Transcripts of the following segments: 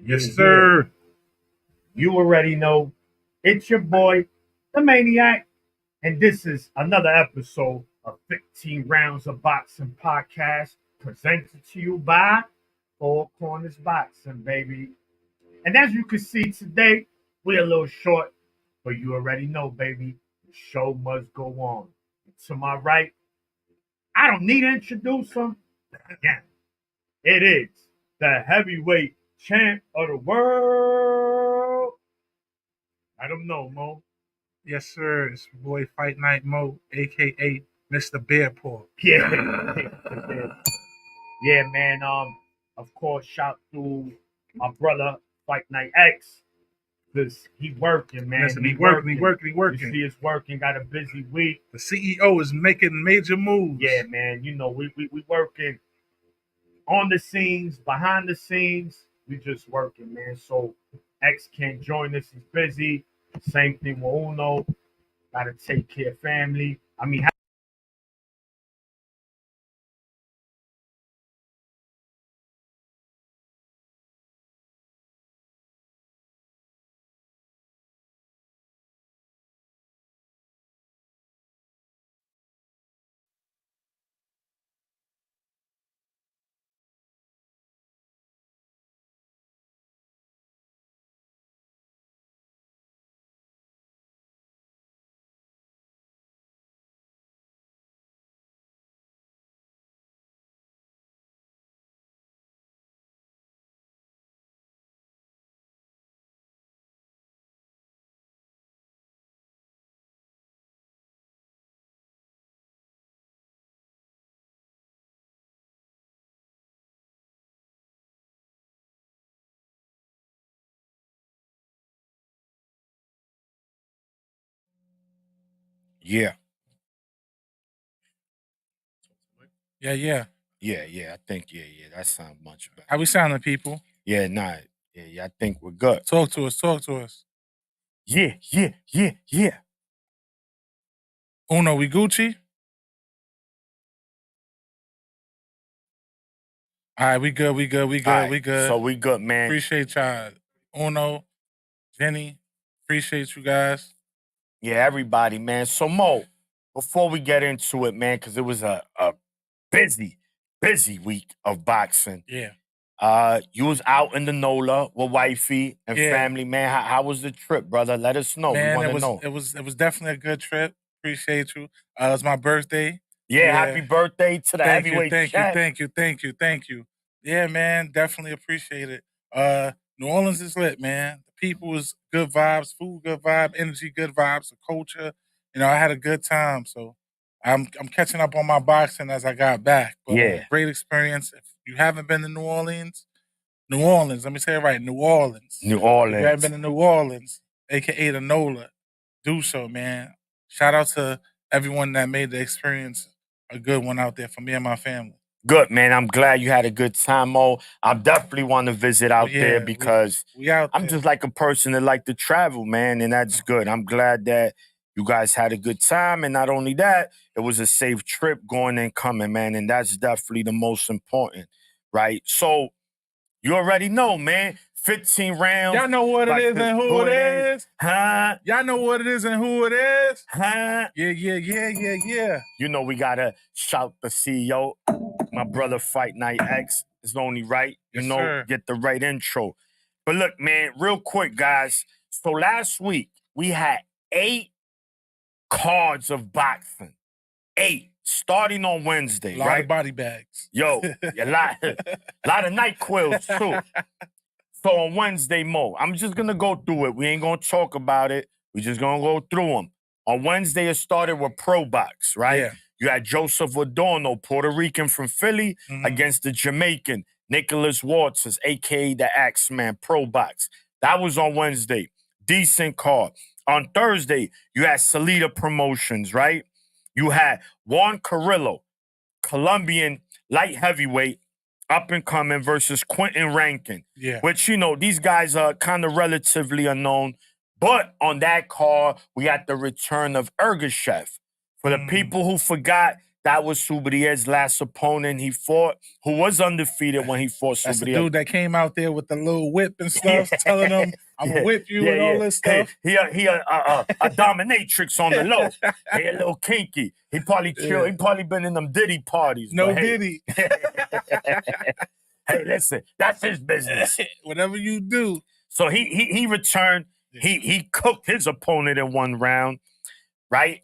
Yes, sir. You already know it's your boy, the Maniac, and this is another episode of 15 Rounds of Boxing Podcast presented to you by Four Corners Boxing, baby. And as you can see today, we're a little short, but you already know, baby, the show must go on. To my right, I don't need to introduce him. Again, it is the heavyweight champ of the world. I don't know, Mo. Yes, sir. It's your boy Fight Night Mo, aka Mr. Bearpaw. Yeah. Yeah, man. Of course, shout to my brother, Fight Night X, because he working, man. Listen, he working. You see, it's working. Got a busy week. The CEO is making major moves. Yeah, man. You know, we working on the scenes, behind the scenes. We just working, man. So X can't join us. He's busy. Same thing with Uno. Got to take care of family. I mean, Yeah, Yeah. yeah. I think that sounds much better. How we sounding, people? Yeah, nah, I think we're good. Talk to us. Yeah. Uno, we Gucci? All right, we good. All right, so we good, man. Appreciate y'all. Uno, Jenny, appreciate you guys. Yeah, everybody, man. So Mo, before we get into it, man, because it was a busy week of boxing. Yeah. You was out in the NOLA with wifey and Yeah. family, man. How was the trip, brother? Let us know. Man, we it want was to know. it was definitely a good trip. Appreciate you. It was my birthday. Yeah, happy birthday to the heavyweight champ. Thank you. Yeah, man, definitely appreciate it. New Orleans is lit, man. The people was good vibes, food good vibe, energy good vibes, the culture. You know, I had a good time. So I'm catching up on my boxing as I got back. But Yeah. great experience. If you haven't been to New Orleans, let me say it right, New Orleans. New If you Orleans. haven't been to New Orleans, aka the NOLA, do so, man. Shout out to everyone that made the experience a good one out there for me and my family. Good, man. I'm glad you had a good time, Mo. I definitely want to visit out there because we out I'm there. just like a person that like to travel, man, and that's good. I'm glad that you guys had a good time, and not only that, it was a safe trip going and coming, man, and that's definitely the most important, right? So you already know, man. 15 rounds. Y'all know what it like is and who it is. Huh? Y'all know what it is and who it is. Huh? Yeah. You know we gotta shout the CEO, my brother Fight Night X. It's only right, Yes, sir. get the right intro. But look, man, real quick, guys. So last week we had 8 cards of boxing. 8. Starting on Wednesday, A lot right? of body bags. Yo, a lot of night quills too. So on Wednesday, Mo, I'm just gonna go through it. We ain't gonna talk about it. We just gonna go through them. On Wednesday, it started with Pro Box, right? Yeah. You had Joseph Adorno, Puerto Rican from Philly, Mhm. against the Jamaican Nicholas Waters, aka the Axeman, Pro Box. That was on Wednesday. Decent card. On Thursday, you had Salida Promotions, right? You had Juan Carrillo, Colombian light heavyweight, up and coming, versus Quentin Rankin. Yeah. Which, these guys are kind of relatively unknown. But on that card, we got the return of Ergashev. For the people who forgot, That was Subrier's last opponent he fought, who was undefeated when he fought That's the Subrier. dude that came out there with the little whip and stuff, telling him, I'm going to whip you and all this stuff. Hey, he a dominatrix on the low. He a little kinky. He probably killed. He probably been in them Diddy parties. No but hey, Diddy. Hey, listen, that's his business. Whatever you do. So he returned. He cooked his opponent in one round, right?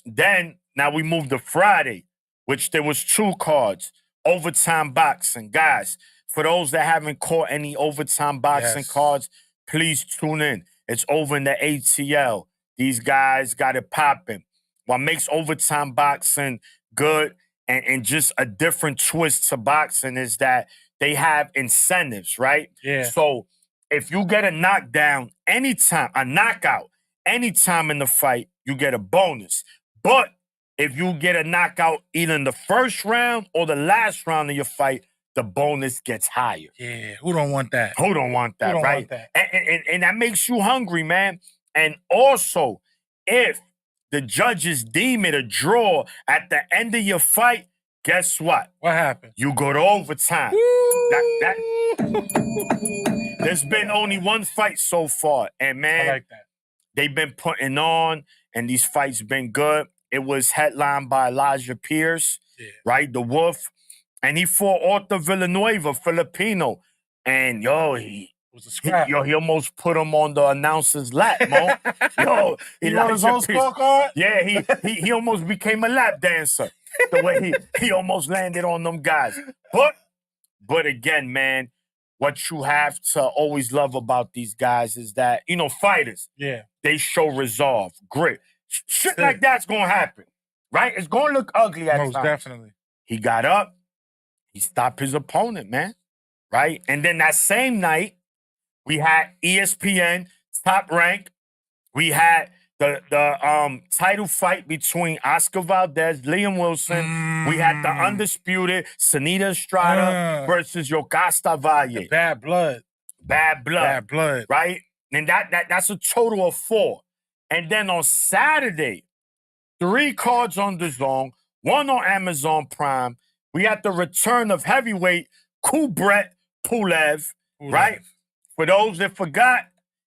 Then now we move to Friday, which there was 2 cards, overtime boxing. Guys, for those that haven't caught any overtime boxing cards, please tune in. It's over in the ATL. These guys got it popping. What makes overtime boxing good and just a different twist to boxing is that they have incentives, right? Yeah. So if you get a knockdown anytime, a knockout anytime in the fight, you get a bonus. But if you get a knockout either in the first round or the last round of your fight, the bonus gets higher. Yeah, who don't want that? Who don't want that, Who don't right? want that? And that makes you hungry, man. And also, if the judges deem it a draw at the end of your fight, guess what? What happened? You go to overtime. There's been only one fight so far, and man, I like that. They've been putting on, and these fights been good. It was headlined by Elijah Pierce, right? The Wolf. And he fought Arthur Villanueva, Filipino. And he was a scrap. He almost put him on the announcer's lap, Mo. Yo, he won his own scorecard? Yeah, he almost became a lap dancer. The way he almost landed on them guys. But again, man, what you have to always love about these guys is that, fighters, they show resolve, grit. Shit like that's going to happen, right? It's going to look ugly at times. Most definitely. He got up. He stopped his opponent, man, right? And then that same night, we had ESPN Top Rank. We had the title fight between Oscar Valdez, Liam Wilson. We had the undisputed Sanita Estrada versus Yokasta Valle. Bad blood. Bad blood. Bad blood. Right? And that's a total of 4. And then on Saturday, 3 cards on DAZN, 1 on Amazon Prime. We had the return of heavyweight Kubrat Pulev, right? For those that forgot,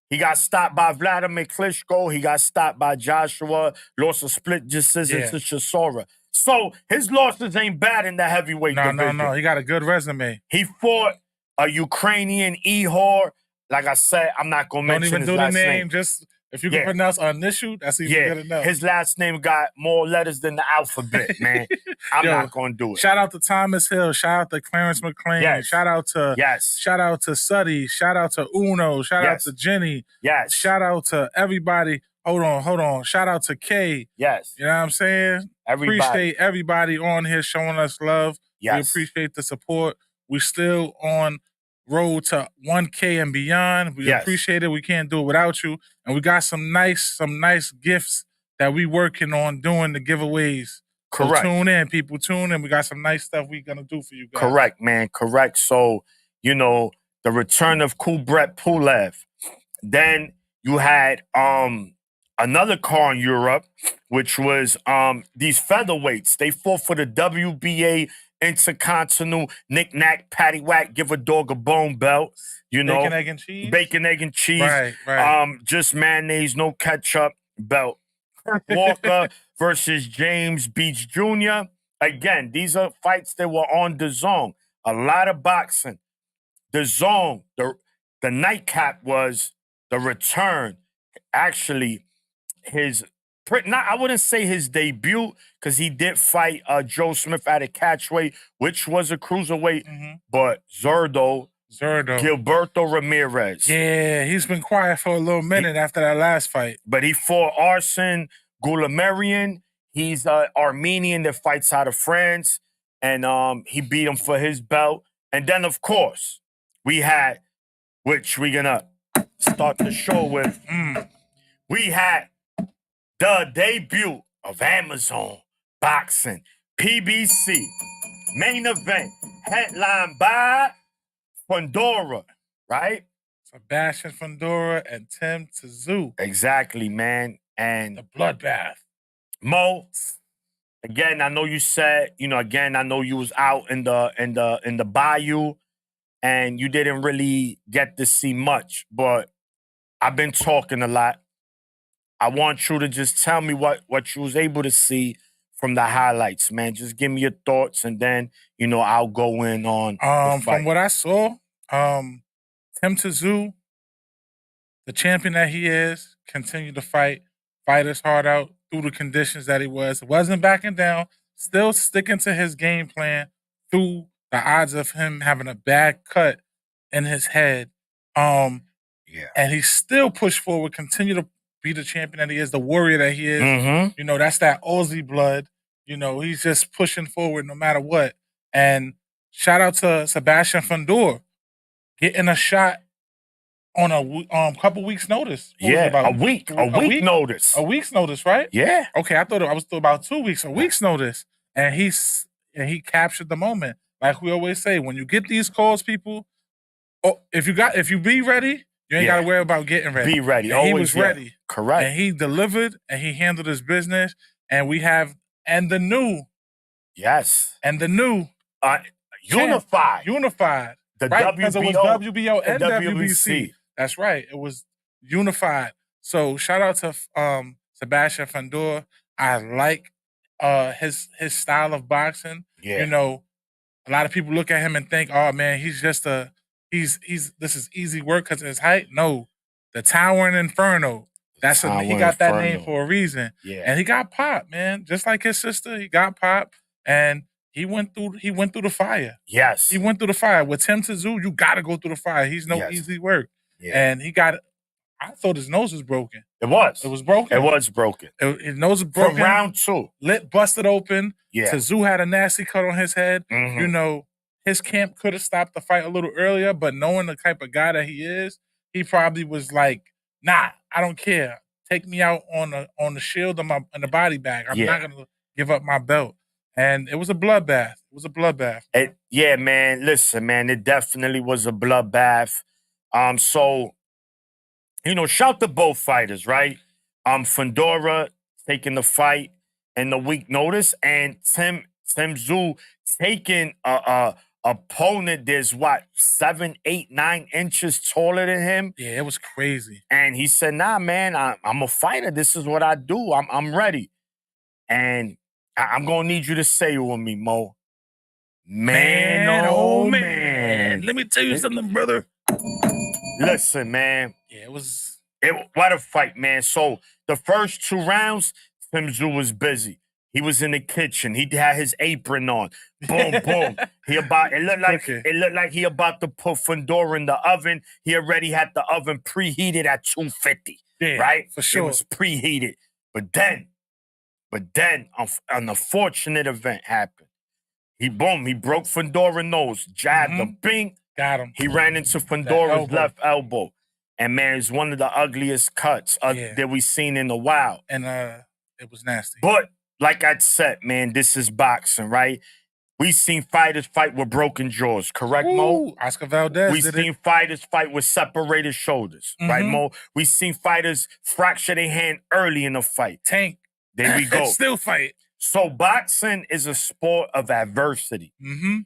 he got stopped by Vladimir Klitschko. He got stopped by Joshua. Lost a split decision to Chisora. So his losses ain't bad in the heavyweight division. No. He got a good resume. He fought a Ukrainian Ihor. Like I said, I'm not going to mention his last name. Don't even do the name. Just if you can pronounce Onishu, that's even good enough. His last name got more letters than the alphabet, man. I'm not going to do it. Shout out to Thomas Hill. Shout out to Clarence McLean. Yes. Shout out to Suddy. Shout out to Uno. Shout out to Jenny. Yes. Shout out to everybody. Hold on. Shout out to Kay. Yes. You know what I'm saying? Everybody. Appreciate everybody on here showing us love. Yes. We appreciate the support. We still on road to 1K and beyond. We appreciate it. We can't do it without you. And we got some nice gifts that we working on doing the giveaways. Correct. So tune in, people. Tune in. We got some nice stuff we gonna do for you guys. Correct, man. Correct. So, the return of Kubrat Pulev. Then you had another car in Europe, which was these featherweights. They fought for the WBA Intercontinental Knick-Knack, Paddywhack, Give a Dog a Bone belt. Bacon, egg, and cheese? Bacon, egg, and cheese. Right. Just mayonnaise, no ketchup belt. Kurt Walker versus James Beach Jr. Again, these are fights that were on DAZN. A lot of boxing. DAZN, the nightcap was the return. Actually, I wouldn't say his debut, because he did fight Joe Smith at a catchweight, which was a cruiserweight, but Zurdo, Gilberto Ramirez. Yeah, he's been quiet for a little minute after that last fight. But he fought Arsen Goulamirian. He's an Armenian that fights out of France, and he beat him for his belt. And then, of course, we had, which we're going to start the show with, we had the debut of Amazon Boxing, PBC, main event, headlined by Fundora, right? Sebastian Fundora and Tim Tszyu. Exactly, man. And the bloodbath. Mo, Again, I know you said, again, I know you was out in the bayou and you didn't really get to see much, but I've been talking a lot. I want you to just tell me what you was able to see from the highlights, man. Just give me your thoughts, and then I'll go in on the From fight. what I saw, Tim Tszyu, the champion that he is, continued to fight his heart out through the conditions that he wasn't backing down, still sticking to his game plan through the odds of him having a bad cut in his head. Yeah. And he still pushed forward, continue to be the champion that he is, the warrior that he is. Mm-hmm. That's that Aussie blood. He's just pushing forward no matter what. And shout out to Sebastian Fundora getting a shot on a couple weeks' notice. What was it, Yeah, about a week notice. A week's notice, right? Yeah. Okay, I was still about 2 weeks. A week's notice, and he captured the moment. Like we always say, when you get these calls, people, if you be ready, you ain't got to worry about getting ready. Be ready. And Always, he was ready. Correct. And he delivered, and he handled his business. And we have the new unified. The Right, because it was WBO and WBC. WBC. That's right. It was unified. So shout out to Sebastian Fundora. I like his style of boxing. Yeah. A lot of people look at him and think, oh man, he's just this is easy work because of his height. No. The Towering Inferno. He got that name for a reason. Yeah. And he got popped, man. Just like his sister, he got popped. And he went through the fire. Yes. He went through the fire. With Tim Tszyu, you gotta go through the fire. He's no easy work. Yeah. And I thought his nose was broken. It was. It was broken. It was broken. His nose was broken. From round 2. Lip busted open. Yeah. Tszyu had a nasty cut on his head. Mhm. His camp could have stopped the fight a little earlier, but knowing the type of guy that he is, he probably was like, nah, I don't care. Take me out on the shield and the body bag. I'm not gonna give up my belt. And it was a bloodbath. Yeah, man. Listen, man, it definitely was a bloodbath. So, shout to both fighters, right? Fundora taking the fight in the week notice, and Tim Tszyu taking a opponent that's 7, 8, 9 inches taller than him. Yeah, it was crazy. And he said, nah, man, I'm a fighter. This is what I do. I'm ready. And I'm going to need you to say it with me, Mo. Man, oh, man. Let me tell you something, brother. Listen, man. Yeah, what a fight, man. So the first 2 rounds, Tim Tszyu was busy. He was in the kitchen. He had his apron on. Boom, boom. It looked like he about to put Fundora in the oven. He already had the oven preheated at 250. Yeah, right? For sure. It was preheated. But then an unfortunate event happened. He broke Fundora's nose, jabbed him, bing. Got him. He ran into Fundora's left elbow. And man, it's one of the ugliest cuts that we've seen in a while. And it was nasty. But like I said, man, this is boxing, right? We've seen fighters fight with broken jaws, correct, Mo? Oscar Valdez. We've seen fighters fight with separated shoulders, right, Mo? We've seen fighters fracture their hand early in the fight. Tank. There we go. Still fight. So boxing is a sport of adversity. Mm-hmm.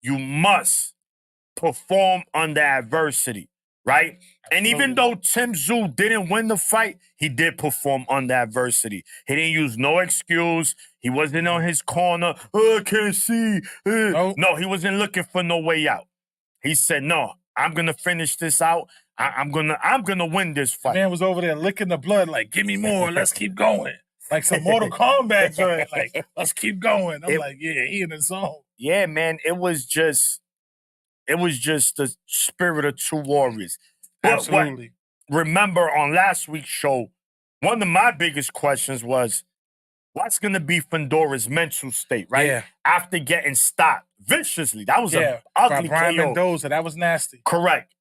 You must perform under adversity, right? And even though Tim Tszyu didn't win the fight, he did perform under adversity. He didn't use no excuse. He wasn't on his corner. Oh, I can't see. No, he wasn't looking for no way out. He said, "No, I'm gonna finish this out. I'm gonna win this fight." The man was over there licking the blood, like, "Give me more. Let's keep going." Like some Mortal Kombat joint. Like, let's keep going. I'm like, yeah, he in the zone. Yeah, man. It was just the spirit of 2 warriors. Absolutely. Remember on last week's show, one of my biggest questions was, what's going to be Fundora's mental state, right? Yeah. After getting stopped viciously. That was an ugly Brian KO. Mendoza. That was nasty. Correct.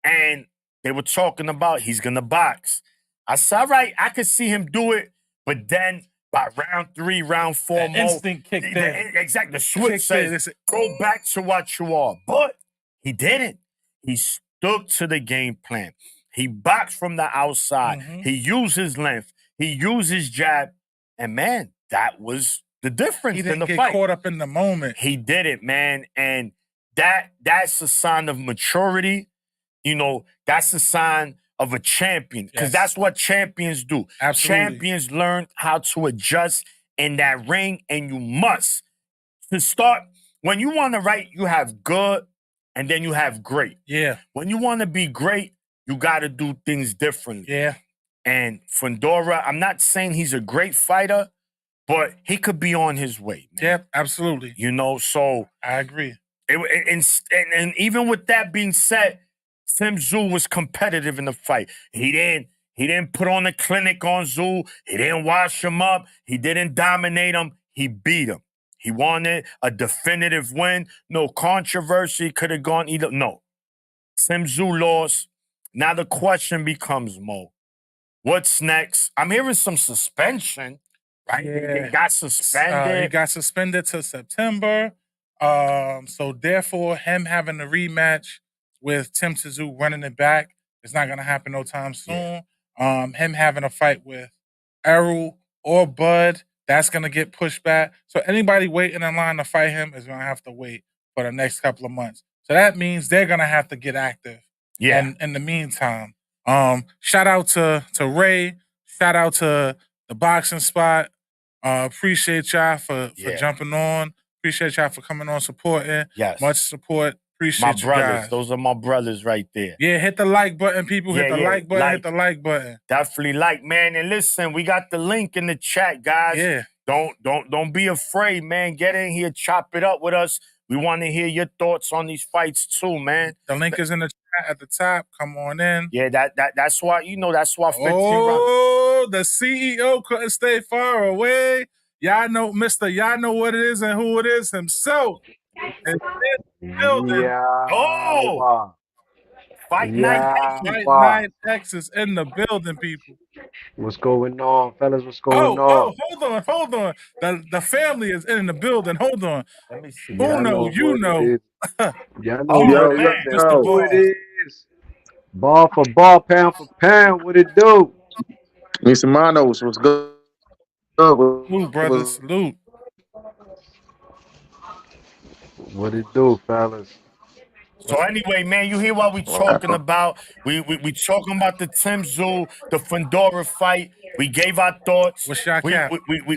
And they were talking about he's going to box. I said, all right, I could see him do it. But then by round 3, round 4, instinct kicked in. Exactly. The switch says, go back to what you are. But he didn't. He stuck to the game plan. He boxed from the outside. He used his length. He used his jab. And man, that was the difference He in didn't the get fight. caught up in the moment. He did it, man. And that's a sign of maturity. You know, that's a sign of a champion. Because Yes. that's what champions do. Absolutely. Champions learn how to adjust in that ring, and you must. To start, when you want to write, you have good and then you have great. Yeah. When you want to be great, you got to do things differently. Yeah. And Fundora, I'm not saying he's a great fighter, but he could be on his way, man. Yeah, absolutely. You know, so I agree. And even with that being said, Tim Tszyu was competitive in the fight. He didn't put on a clinic on Tszyu. He didn't wash him up. He didn't dominate him. He beat him. He wanted a definitive win. No controversy. Could have gone either. No. Tim Tszyu lost. Now the question becomes, Mo, what's next? I'm hearing some suspension, right? Yeah. He got suspended. He got suspended till September. So therefore, him having a rematch with Tim Tszyu running it back is not gonna happen no time soon. Him having a fight with Errol or Bud, that's gonna get pushed back. So anybody waiting in line to fight him is gonna have to wait for the next couple of months. So that means they're gonna have to get active. Yeah. And in the meantime, shout out to Ray. Shout out to the Boxing Spot. Appreciate y'all for jumping on. Appreciate y'all for coming on, supporting. Yes. Much support. Appreciate My you brothers. guys. Those are my brothers right there. Yeah, hit the like button, people. Hit Yeah, the yeah, like button. like. Hit the like button. Definitely like, man. And listen, we got the link in the chat, guys. Yeah. Don't be afraid, man. Get in here, chop it up with us. We want to hear your thoughts on these fights too, man. The link is in the chat at the top. Come on in. Yeah, that's why, that's why 15 rounds. Oh, the CEO couldn't stay far away. Y'all know, y'all know what it is and who it is himself. And Oh! Fight Night X is in the building, people. What's going on, fellas? What's going on? Hold on. The family is in the building. Hold on. Let me see. Uno, you know. Y'all know Oh, what man. who it is. Ball for ball, pound for pound. What it do? Mr. Manos, what's good? Salute, brother. Salute. What it do, fellas? So anyway, man, you hear what we talking about? We talking about the Tim Tszyu, the Fundora fight. We gave our thoughts. What's your cap?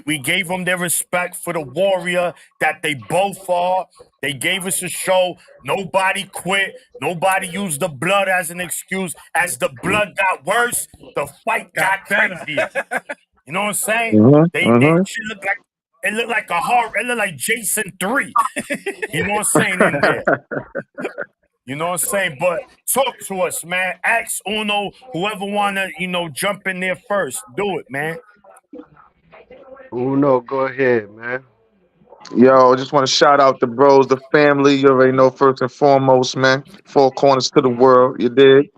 We gave them their respect for the warrior that they both are. They gave us a show. Nobody quit. Nobody used the blood as an excuse. As the blood got worse, the fight got crazier. You know what I'm saying? They it looked like a horror. It looked like Jason 3. You know what I'm saying in there? You know what I'm saying? But talk to us, man. Ask Uno, whoever wanna, jump in there first. Do it, man. Uno, go ahead, man. Yo, just want to shout out the bros, the family. You already know first and foremost, man. Four corners to the world, you dig?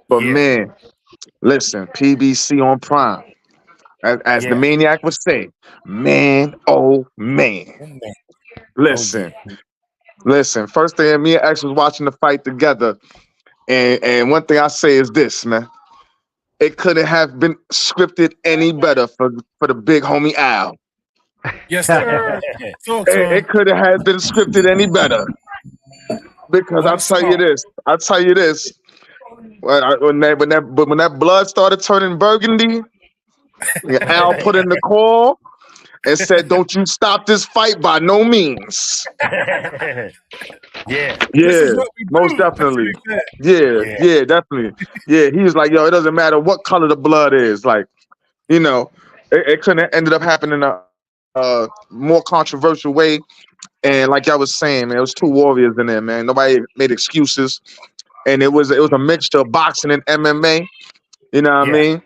But man, listen, PBC on Prime. As the Maniac would say, man, oh man. Listen. First thing, me and X was watching the fight together, and one thing I say is this, man. It couldn't have been scripted any better for the big homie Al. Yes, sir. It couldn't have been scripted any better. Because I'll tell you this. When that blood started turning burgundy, Al put in the call and said, "Don't you stop this fight by no means." Yeah, most definitely. Yeah, definitely. Yeah, he was like, "Yo, it doesn't matter what color the blood is. Like, it couldn't have ended up happening in a more controversial way." And like I was saying, man, it was two warriors in there, man. Nobody made excuses, and it was a mixture of boxing and MMA. You know what I mean?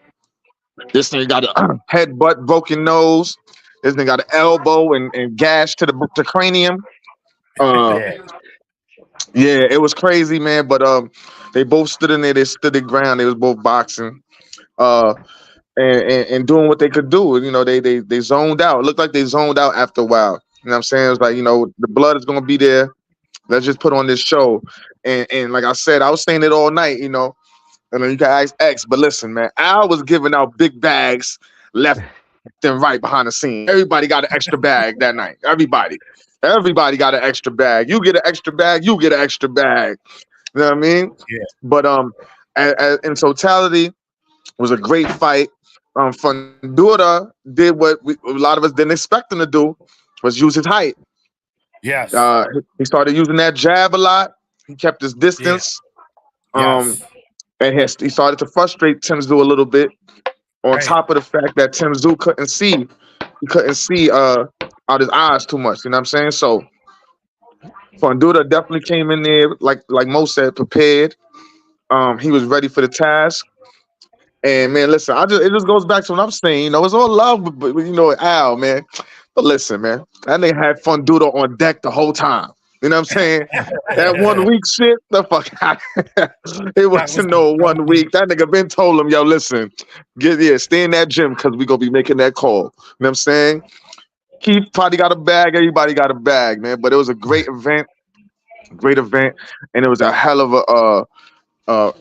This thing got a headbutt, broken nose. This thing got an elbow and gash to the cranium. Yeah, it was crazy, man. But they both stood in there. They stood their ground. They was both boxing, and doing what they could do. They zoned out. It looked like they zoned out after a while. You know what I'm saying? It's like, the blood is gonna be there. Let's just put on this show. And like I said, I was saying it all night. And then you can ask X, but listen, man, Al was giving out big bags left than right behind the scene. Everybody got an extra bag that night. Everybody got an extra bag. You get an extra bag, you get an extra bag. You know what I mean? Yeah. But in totality, it was a great fight. Fundura did what a lot of us didn't expect him to do, was use his height. Yes. He started using that jab a lot. He kept his distance. Yes. And he started to frustrate Tim Tszyu a little bit. On Right. top of the fact that Tim Tszyu couldn't see out his eyes too much. You know what I'm saying? So Fundura definitely came in there, like Mo said, prepared. He was ready for the task. And man, listen, it just goes back to what I'm saying. You know, it's all love, but you know, Al, man. But listen, man, that nigga had Fundura on deck the whole time. You know what I'm saying? That 1 week shit, the fuck out. It wasn't no 1 week. That nigga been told him, yo, listen, stay in that gym because we gonna be making that call. You know what I'm saying? Keith probably got a bag, everybody got a bag, man. But it was a great event, and it was a hell of a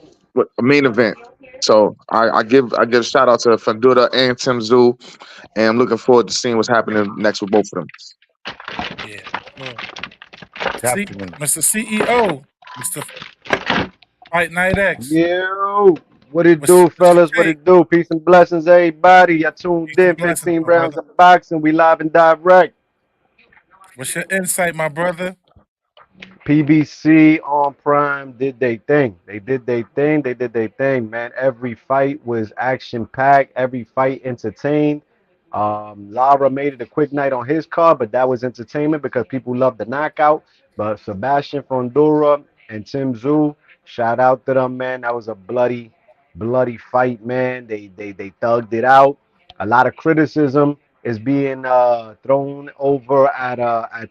main event. So I give a shout out to Fundura and Tim Tszyu, and I'm looking forward to seeing what's happening next with both of them. Yeah. Sure. Definitely. Mr. CEO, Mr. Fight Night X. Yo, what it What's- do, what's fellas? your What take? it do? Peace and blessings, everybody. Y'all tuned Peace and in. blessings, 15 my rounds brother. of boxing. We live and direct. What's your insight, my brother? PBC on Prime did they thing. They did they thing, man. Every fight was action packed. Every fight entertained. Lara made it a quick night on his card, but that was entertainment because people love the knockout. But Sebastian Fundura and Tim Tszyu, shout out to them, man. That was a bloody fight, man. They thugged it out. A lot of criticism is being thrown over at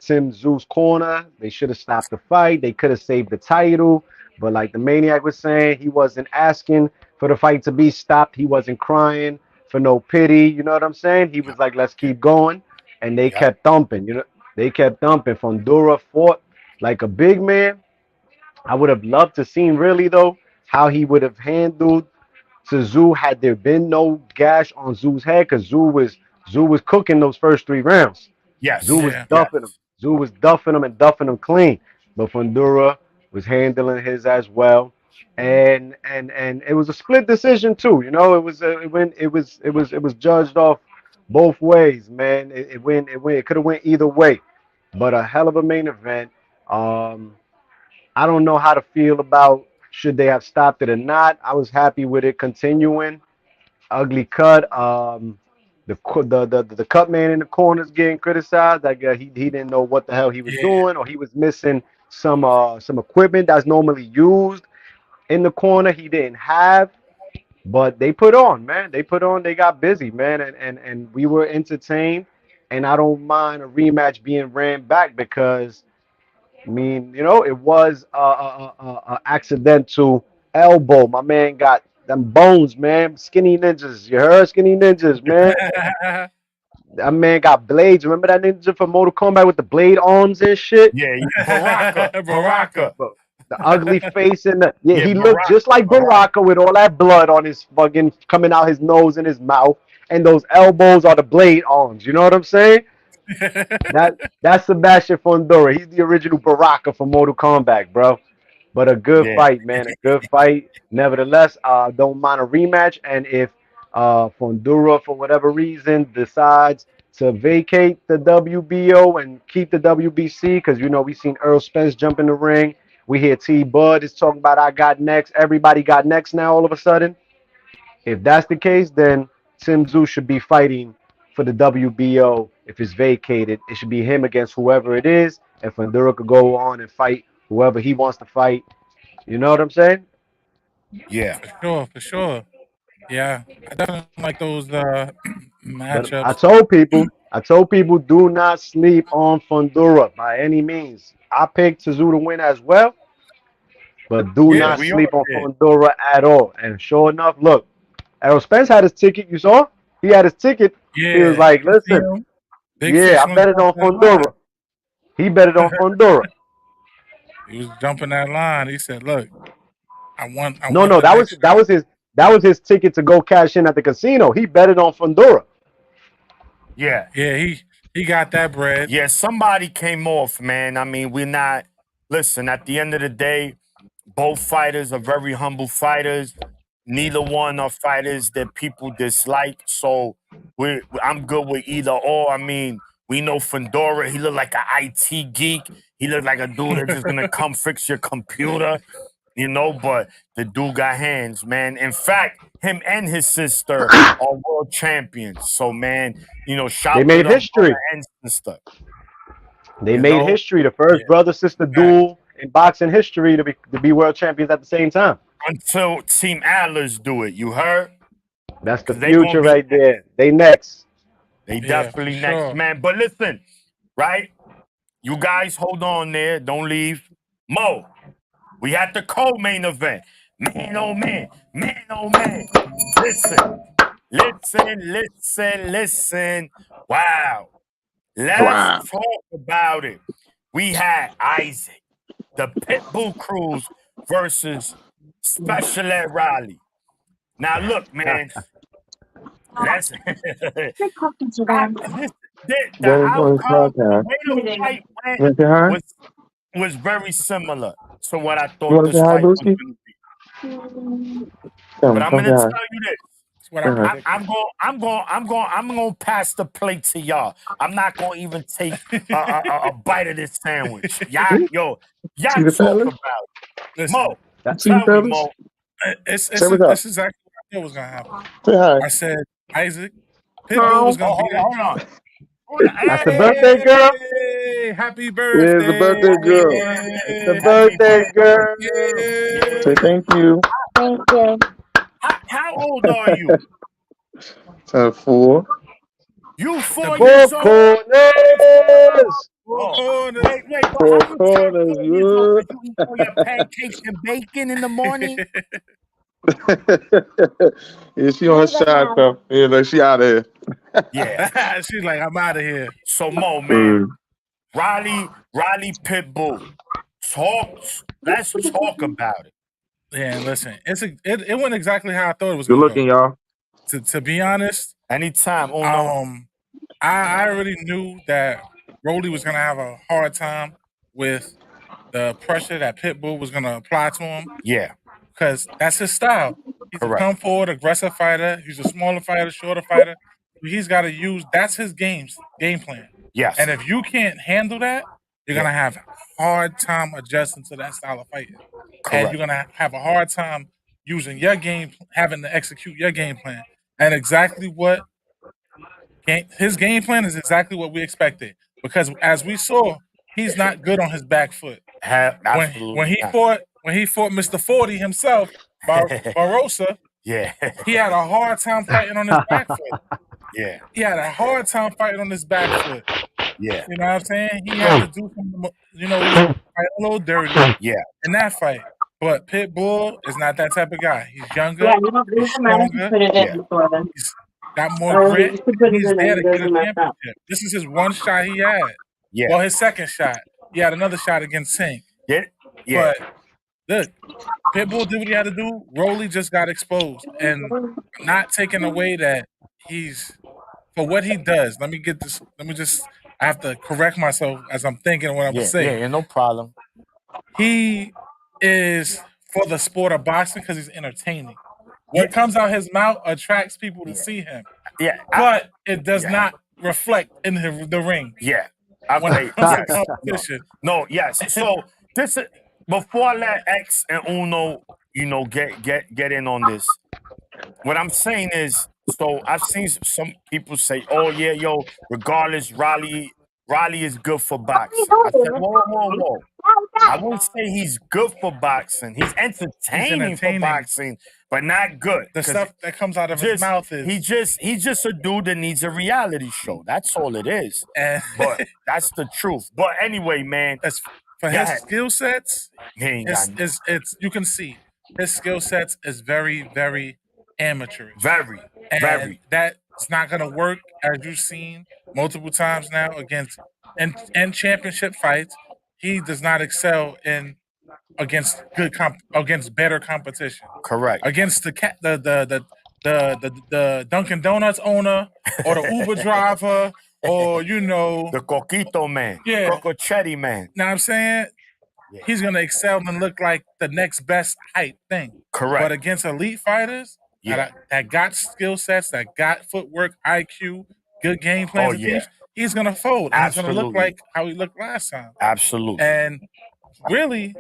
Tim Tszyu's corner. They should have stopped the fight. They could have saved the title. But like the Maniac was saying, he wasn't asking for the fight to be stopped. He wasn't crying for no pity. You know what I'm saying? He was like, let's keep going. And they kept thumping. You know, they kept thumping. Fundura fought like a big man. I would have loved to seen really though how he would have handled to Tszyu had there been no gash on Tszyu's head, because Tszyu was cooking those first 3 rounds. Yes. Tszyu was Yeah. duffing him. Tszyu was duffing him and duffing him clean. But Fundura was handling his as well. And it was a split decision too. You know, it was judged off both ways, man. It could have went either way. But a hell of a main event. I don't know how to feel about should they have stopped it or not. I was happy with it continuing. Ugly cut. The cut man in the corners getting criticized. I guess he didn't know what the hell he was doing, or he was missing some equipment that's normally used in the corner. He didn't have, but they put on, man. They put on. They got busy, man, and we were entertained. And I don't mind a rematch being ran back because, I mean, you know, it was a accidental elbow. My man got them bones, man. Skinny ninjas. You heard? Skinny ninjas, man. That man got blades. Remember that ninja from Mortal Kombat with the blade arms and shit? Yeah. Baraka. The ugly face and the he Baraka, looked just like Baraka with all that blood on his fucking coming out his nose and his mouth, and those elbows are the blade arms. You know what I'm saying? That's Sebastian Fundura. He's the original Baraka from Mortal Kombat, bro. But a good fight, man. A good fight. Nevertheless, don't mind a rematch. And if Fundura, for whatever reason, decides to vacate the WBO and keep the WBC, because you know we seen Earl Spence jump in the ring. We hear T Bud is talking about I got next. Everybody got next now. All of a sudden, if that's the case, then Tim Tszyu should be fighting for the WBO. If it's vacated, it should be him against whoever it is, and Fundura could go on and fight whoever he wants to fight. You know what I'm saying? Yeah. For sure. Yeah, I definitely like those But matchups. I told people, do not sleep on Fundura by any means. I picked Tszyu to win as well, but do not we sleep all on Fundura at all. And sure enough, look, Errol Spence had his ticket. You saw? He had his ticket. Yeah, He was like, listen, I bet it on Fundura. He bet it on Fundura. He was jumping that line. He said, "Look, I want." No, the that next was his ticket to go cash in at the casino. He bet it on Fundura. Yeah. Yeah, he got that bread. Yeah, somebody came off, man. I mean, we're not. Listen, at the end of the day, both fighters are very humble fighters. Neither one are fighters that people dislike. So I'm good with either or. I mean, we know Fedora, he looked like an IT geek. He looked like a dude that's just gonna come fix your computer, but the dude got hands, man. In fact, him and his sister are world champions. So, man, They shout to made them history. brother and sister. They You made know? history. The first Yeah. brother-sister duel in boxing history to be world champions at the same time. Until Team Atlas do it, you heard? That's the 'Cause they gonna future be right there. They next. They Yeah, definitely for next, sure. man. But listen, right? You guys hold on there. Don't leave. Mo, we had the co-main event. Man, oh man. Man, oh man. Listen. Wow. Let's Wow. talk about it. We had Isaac, the Pitbull Cruz versus Special Ed Riley. Now look, man. Let's the outcome, the way the fight went was very similar to what I thought this fight was going to be. But I'm going to tell you this. That's what I predicted. I'm going to pass the plate to y'all. I'm not going to even take a bite of this sandwich. Y'all talk about it. Listen, Mo, See tell the me, Mo. it's Say what's up. this is exactly what I thought was gonna happen. Say hi. I said Isaac Pitbull was gonna beat Hold on. That's the birthday girl. Hey, happy Yeah, birthday! it's the birthday girl. It's the birthday girl. Say thank you. Thank you. How old are you? 4. You 4 Four years old? corners. Four Oh, corners. wait, but Four how you turn corners, 4 years old? yeah. Did you eat all your pancakes and bacon in the morning? Yeah, she on her shot though. Yeah, like she out of here. Yeah. She's like, I'm out of here. So Mo, man, Mm. Riley Pitbull, let's talk about it. Yeah, and listen, it went exactly how I thought it was Good gonna looking, go. y'all. To be honest, Anytime, Uno. I already knew that Rolly was gonna have a hard time with the pressure that Pitbull was gonna apply to him Yeah, because that's his style. He's correct. a come forward, aggressive fighter. He's a smaller fighter, shorter fighter. He's got to use that's his game plan. Yes. And if you can't handle that, you're Yeah. gonna have a hard time adjusting to that style of fighting, and Correct. you're gonna have a hard time using your game, having to execute your game plan. And exactly what his game plan is exactly what we expected. Because as we saw, he's not good on his back foot. Absolutely. When he not. fought Mr. 40 himself, Barbosa, Yeah. he had a hard time fighting on his back foot. Yeah. He had a hard time fighting on his back foot. Yeah. You know what I'm saying? He had to do some, he was fight a little dirty Yeah. in that fight. But Pitbull is not that type of guy. He's younger, Yeah, you don't do he's the money to stronger, put it Yeah. in before then. he's got more Or grit. you could put it He's in there and to it get a doesn't mess up. championship. This is his one shot he had. Yeah. Well, his second shot. He had another shot against Singh. Yeah. Yeah. But look, Pitbull did what he had to do. Rolly just got exposed. And not taking away that he's for what he does. Let me just I have to correct myself as I'm thinking what I'm Yeah. saying. Yeah. No problem. He is for the sport of boxing because he's entertaining. What comes out his mouth attracts people to see him, Yeah. but it does Yeah. not reflect in the ring Yeah. when Okay. it comes to Yes. competition. No. Yes. So this is before I let X and Uno, get in on this. What I'm saying is, so I've seen some people say, "Oh yeah, yo, regardless, Riley is good for boxing." I said, "Whoa. I won't say he's good for boxing. He's entertaining for entertaining. boxing, but not good. The 'Cause stuff that comes out of his just mouth is he's just a dude that needs a reality show. That's all it is. and But that's the truth. But anyway, man, as for Go his ahead. skill sets, he ain't got it's you can see his skill sets is very, very amateurish. very. And that's not gonna work as you've seen multiple times now against in championship fights. He does not excel in against against better competition. Correct. Against the the Dunkin' Donuts owner or the Uber driver or The Coquito man. Yeah. Cocochetti man. know what I'm saying? Yeah. He's gonna excel and look like the next best hype thing. Correct. But against elite fighters that got skill sets, that got footwork, IQ, good game plans, and teams, he's gonna fold. And he's gonna look Absolutely. like how he looked last time. Absolutely. And really,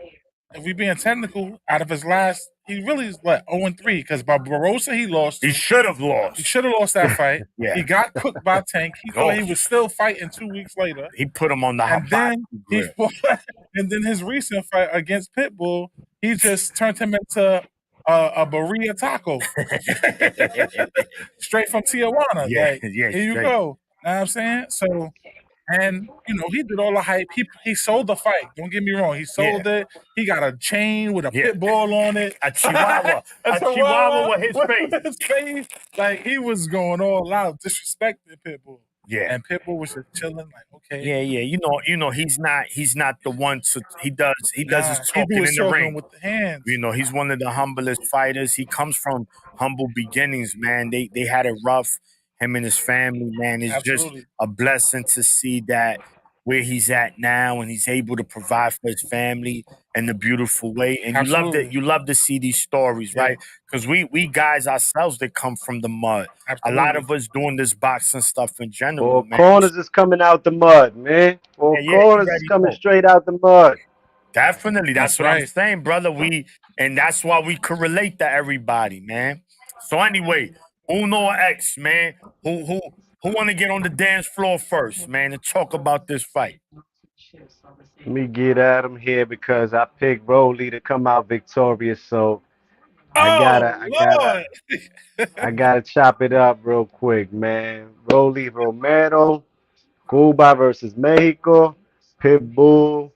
if we being technical, out of his last, he really is what 0-3 because Barbosa he lost. He should have lost. He should have lost that fight. Yeah. He got cooked by Tank. He thought he was still fighting 2 weeks later. He put him on the And then grip. and then his recent fight against Pitbull, he just turned him into a burrito taco, straight from Tijuana. Yeah, Like, yeah, here you straight. go. Know what I'm saying? So, and he did all the hype. He sold the fight. Don't get me wrong. He sold it. He got a chain with a pit bull on it. A chihuahua. a chihuahua with his face. His face. Like he was going all out, disrespecting Pitbull. Yeah. And Pitbull was just chilling, like, okay. Yeah. He's not the one to he does his talking in the ring. With the hands. He's one of the humblest fighters. He comes from humble beginnings, man. They had it rough. Him and his family, man. It's just a blessing to see that where he's at now, and he's able to provide for his family in a beautiful way. And you love to see these stories, right? Because we guys ourselves that come from the mud. A lot of us doing this boxing stuff in general. Four corners is coming out the mud, man. Four corners is coming straight out the mud. Definitely. That's what I'm saying, brother. And that's why we can relate to everybody, man. So anyway, Uno or X, man. Who want to get on the dance floor first, man, and talk about this fight? Let me get at him here because I picked Rolly to come out victorious. So I gotta chop it up real quick, man. Rolly Romero, Cuba versus Mexico. Pitbull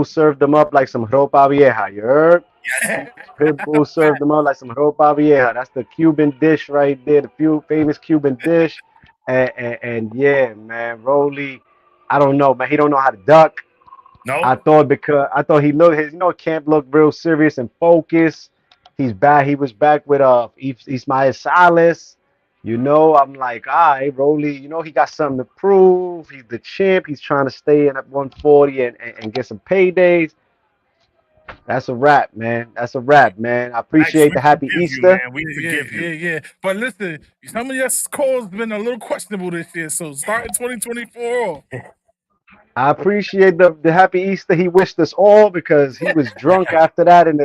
served them up like some ropa vieja. You heard? Pitbull served them up like some ropa vieja. That's the Cuban dish right there, the famous Cuban dish. And yeah, man, Rolly, I don't know, man. He don't know how to duck. No. I thought he looked his Camp looked real serious and focused. He's back. He was back with Ismael Salas. I'm like, all right, Rolly, he got something to prove. He's the champ. He's trying to stay in at 140 and get some paydays. That's a wrap, man. That's a wrap, man. I appreciate the happy Easter. We forgive you. Yeah. But listen, some of your scores been a little questionable this year. So starting 2024. I appreciate the happy Easter he wished us all because he was drunk after that, and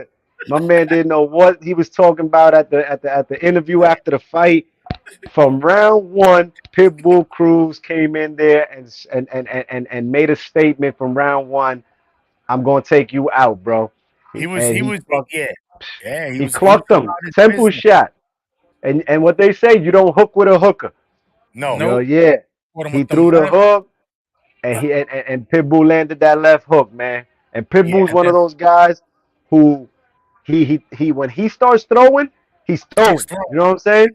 my man didn't know what he was talking about at the interview after the fight. From round one, Pitbull Cruz came in there and made a statement from round one. I'm gonna take you out, bro. He clucked him. Temple shot. And what they say, you don't hook with a hooker. No. Yeah. He threw the hook, and Pitbull landed that left hook, man. And Pitbull's one of those guys who he when he starts throwing, he's throwing. You know what I'm saying?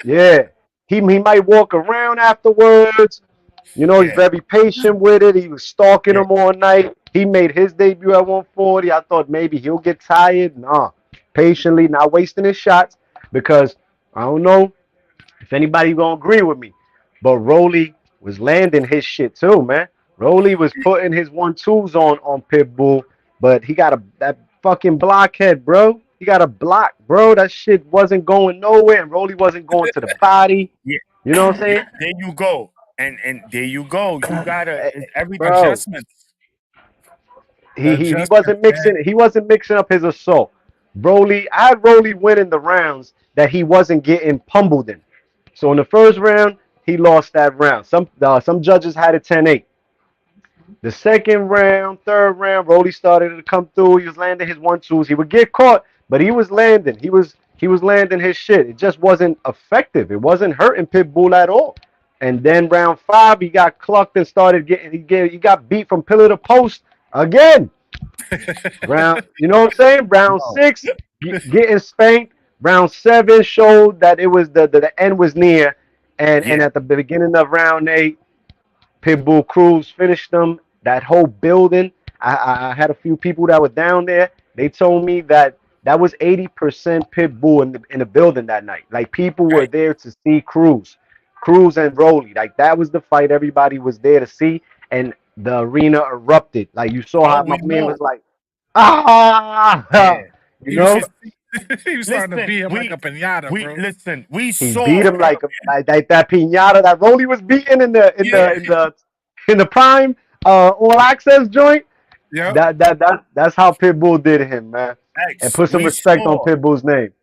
Yeah. He might walk around afterwards. He's very patient with it. He was stalking him all night. He made his debut at 140. I thought maybe he'll get tired. Nah. Patiently, not wasting his shots because I don't know if anybody gonna agree with me. But Rolly was landing his shit too, man. Rolly was putting his 1-2s on Pitbull, but he got that fucking blockhead, bro. He got a block, bro. That shit wasn't going nowhere, and Rolly wasn't going to the body. Yeah. You know what I'm saying? There you go. And there you go. You gotta every adjustment. He wasn't mixing. He wasn't mixing up his assault. I had Rolly winning the rounds that he wasn't getting pummeled in. So in the first round, he lost that round. Some judges had it 10-8. The second round, third round, Rolly started to come through. He was landing his 1-2s. He would get caught, but he was landing. He was landing his shit. It just wasn't effective. It wasn't hurting Pitbull at all. And then round 5, he got clucked and started he got beat from pillar to post again. You know what I'm saying? Round 6, getting spanked. Round 7 showed that it was the end was near. And at the beginning of round 8, Pitbull Cruz finished them. That whole building, I had a few people that were down there. They told me that that was 80% Pitbull in the building that night. Like people were Right. there to see Cruz and Rolly. Like that was the fight everybody was there to see, and the arena erupted. Like you saw Oh, how my we man know. was like, ah, Yeah. you He was know. just He was starting to listen. beat him like We a pinata, we bro. listen. We He saw beat him like that pinata that Rolly was beating yeah. in the prime all access joint. Yep. That's how Pitbull did him, man. And X. put some We respect on saw. Pitbull's name.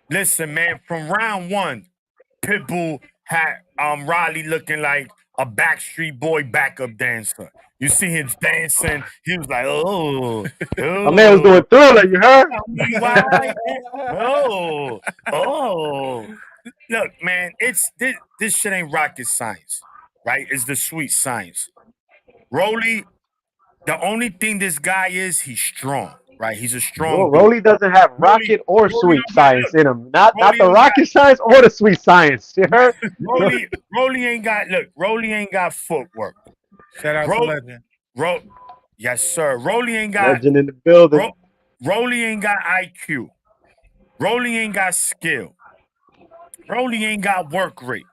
Listen, man. From round one, Pitbull had Riley looking like a Backstreet Boy backup dancer. You see him dancing. He was like, oh, My man was doing Thriller, you heard? tell me why. Oh, oh. Look, man, it's this shit ain't rocket science, right? It's the sweet science. Rolly, the only thing this guy is, he's strong, right? He's a strong dude. Rolly doesn't have Rolly, rocket or Rolly sweet don't got science look. in him. Not Rolly the don't got rocket science or the sweet science. You heard? Rolly ain't got look. Rolly ain't got footwork. Shout out to Ro- Legend. yes, sir. Rolly ain't got Legend in the building. Rolly ain't got IQ. Rolly ain't got skill. Rolly ain't got work rate.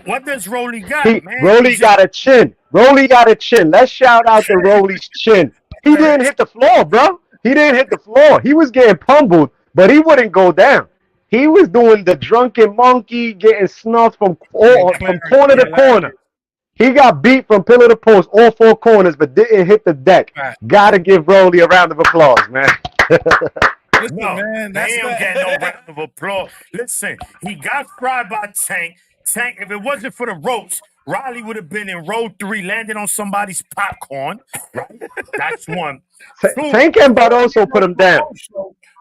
What does Rolly got, man? Rolly got a chin. Rolly got a chin. Let's shout out to Rolly's chin. He didn't hit the floor, bro. He didn't hit the floor. He was getting pummeled, but he wouldn't go down. He was doing the drunken monkey, getting snuffed from corner to corner. He got beat from pillar to post, all four corners, but didn't hit the deck. Right. Gotta give Rolly a round of applause, man. Listen, No, man, they don't get no round of applause. Listen, he got fried by Tank. Tank, if it wasn't for the ropes, Riley would have been in row 3, landing on somebody's popcorn. Right? That's one. Tank and Barroso put him down.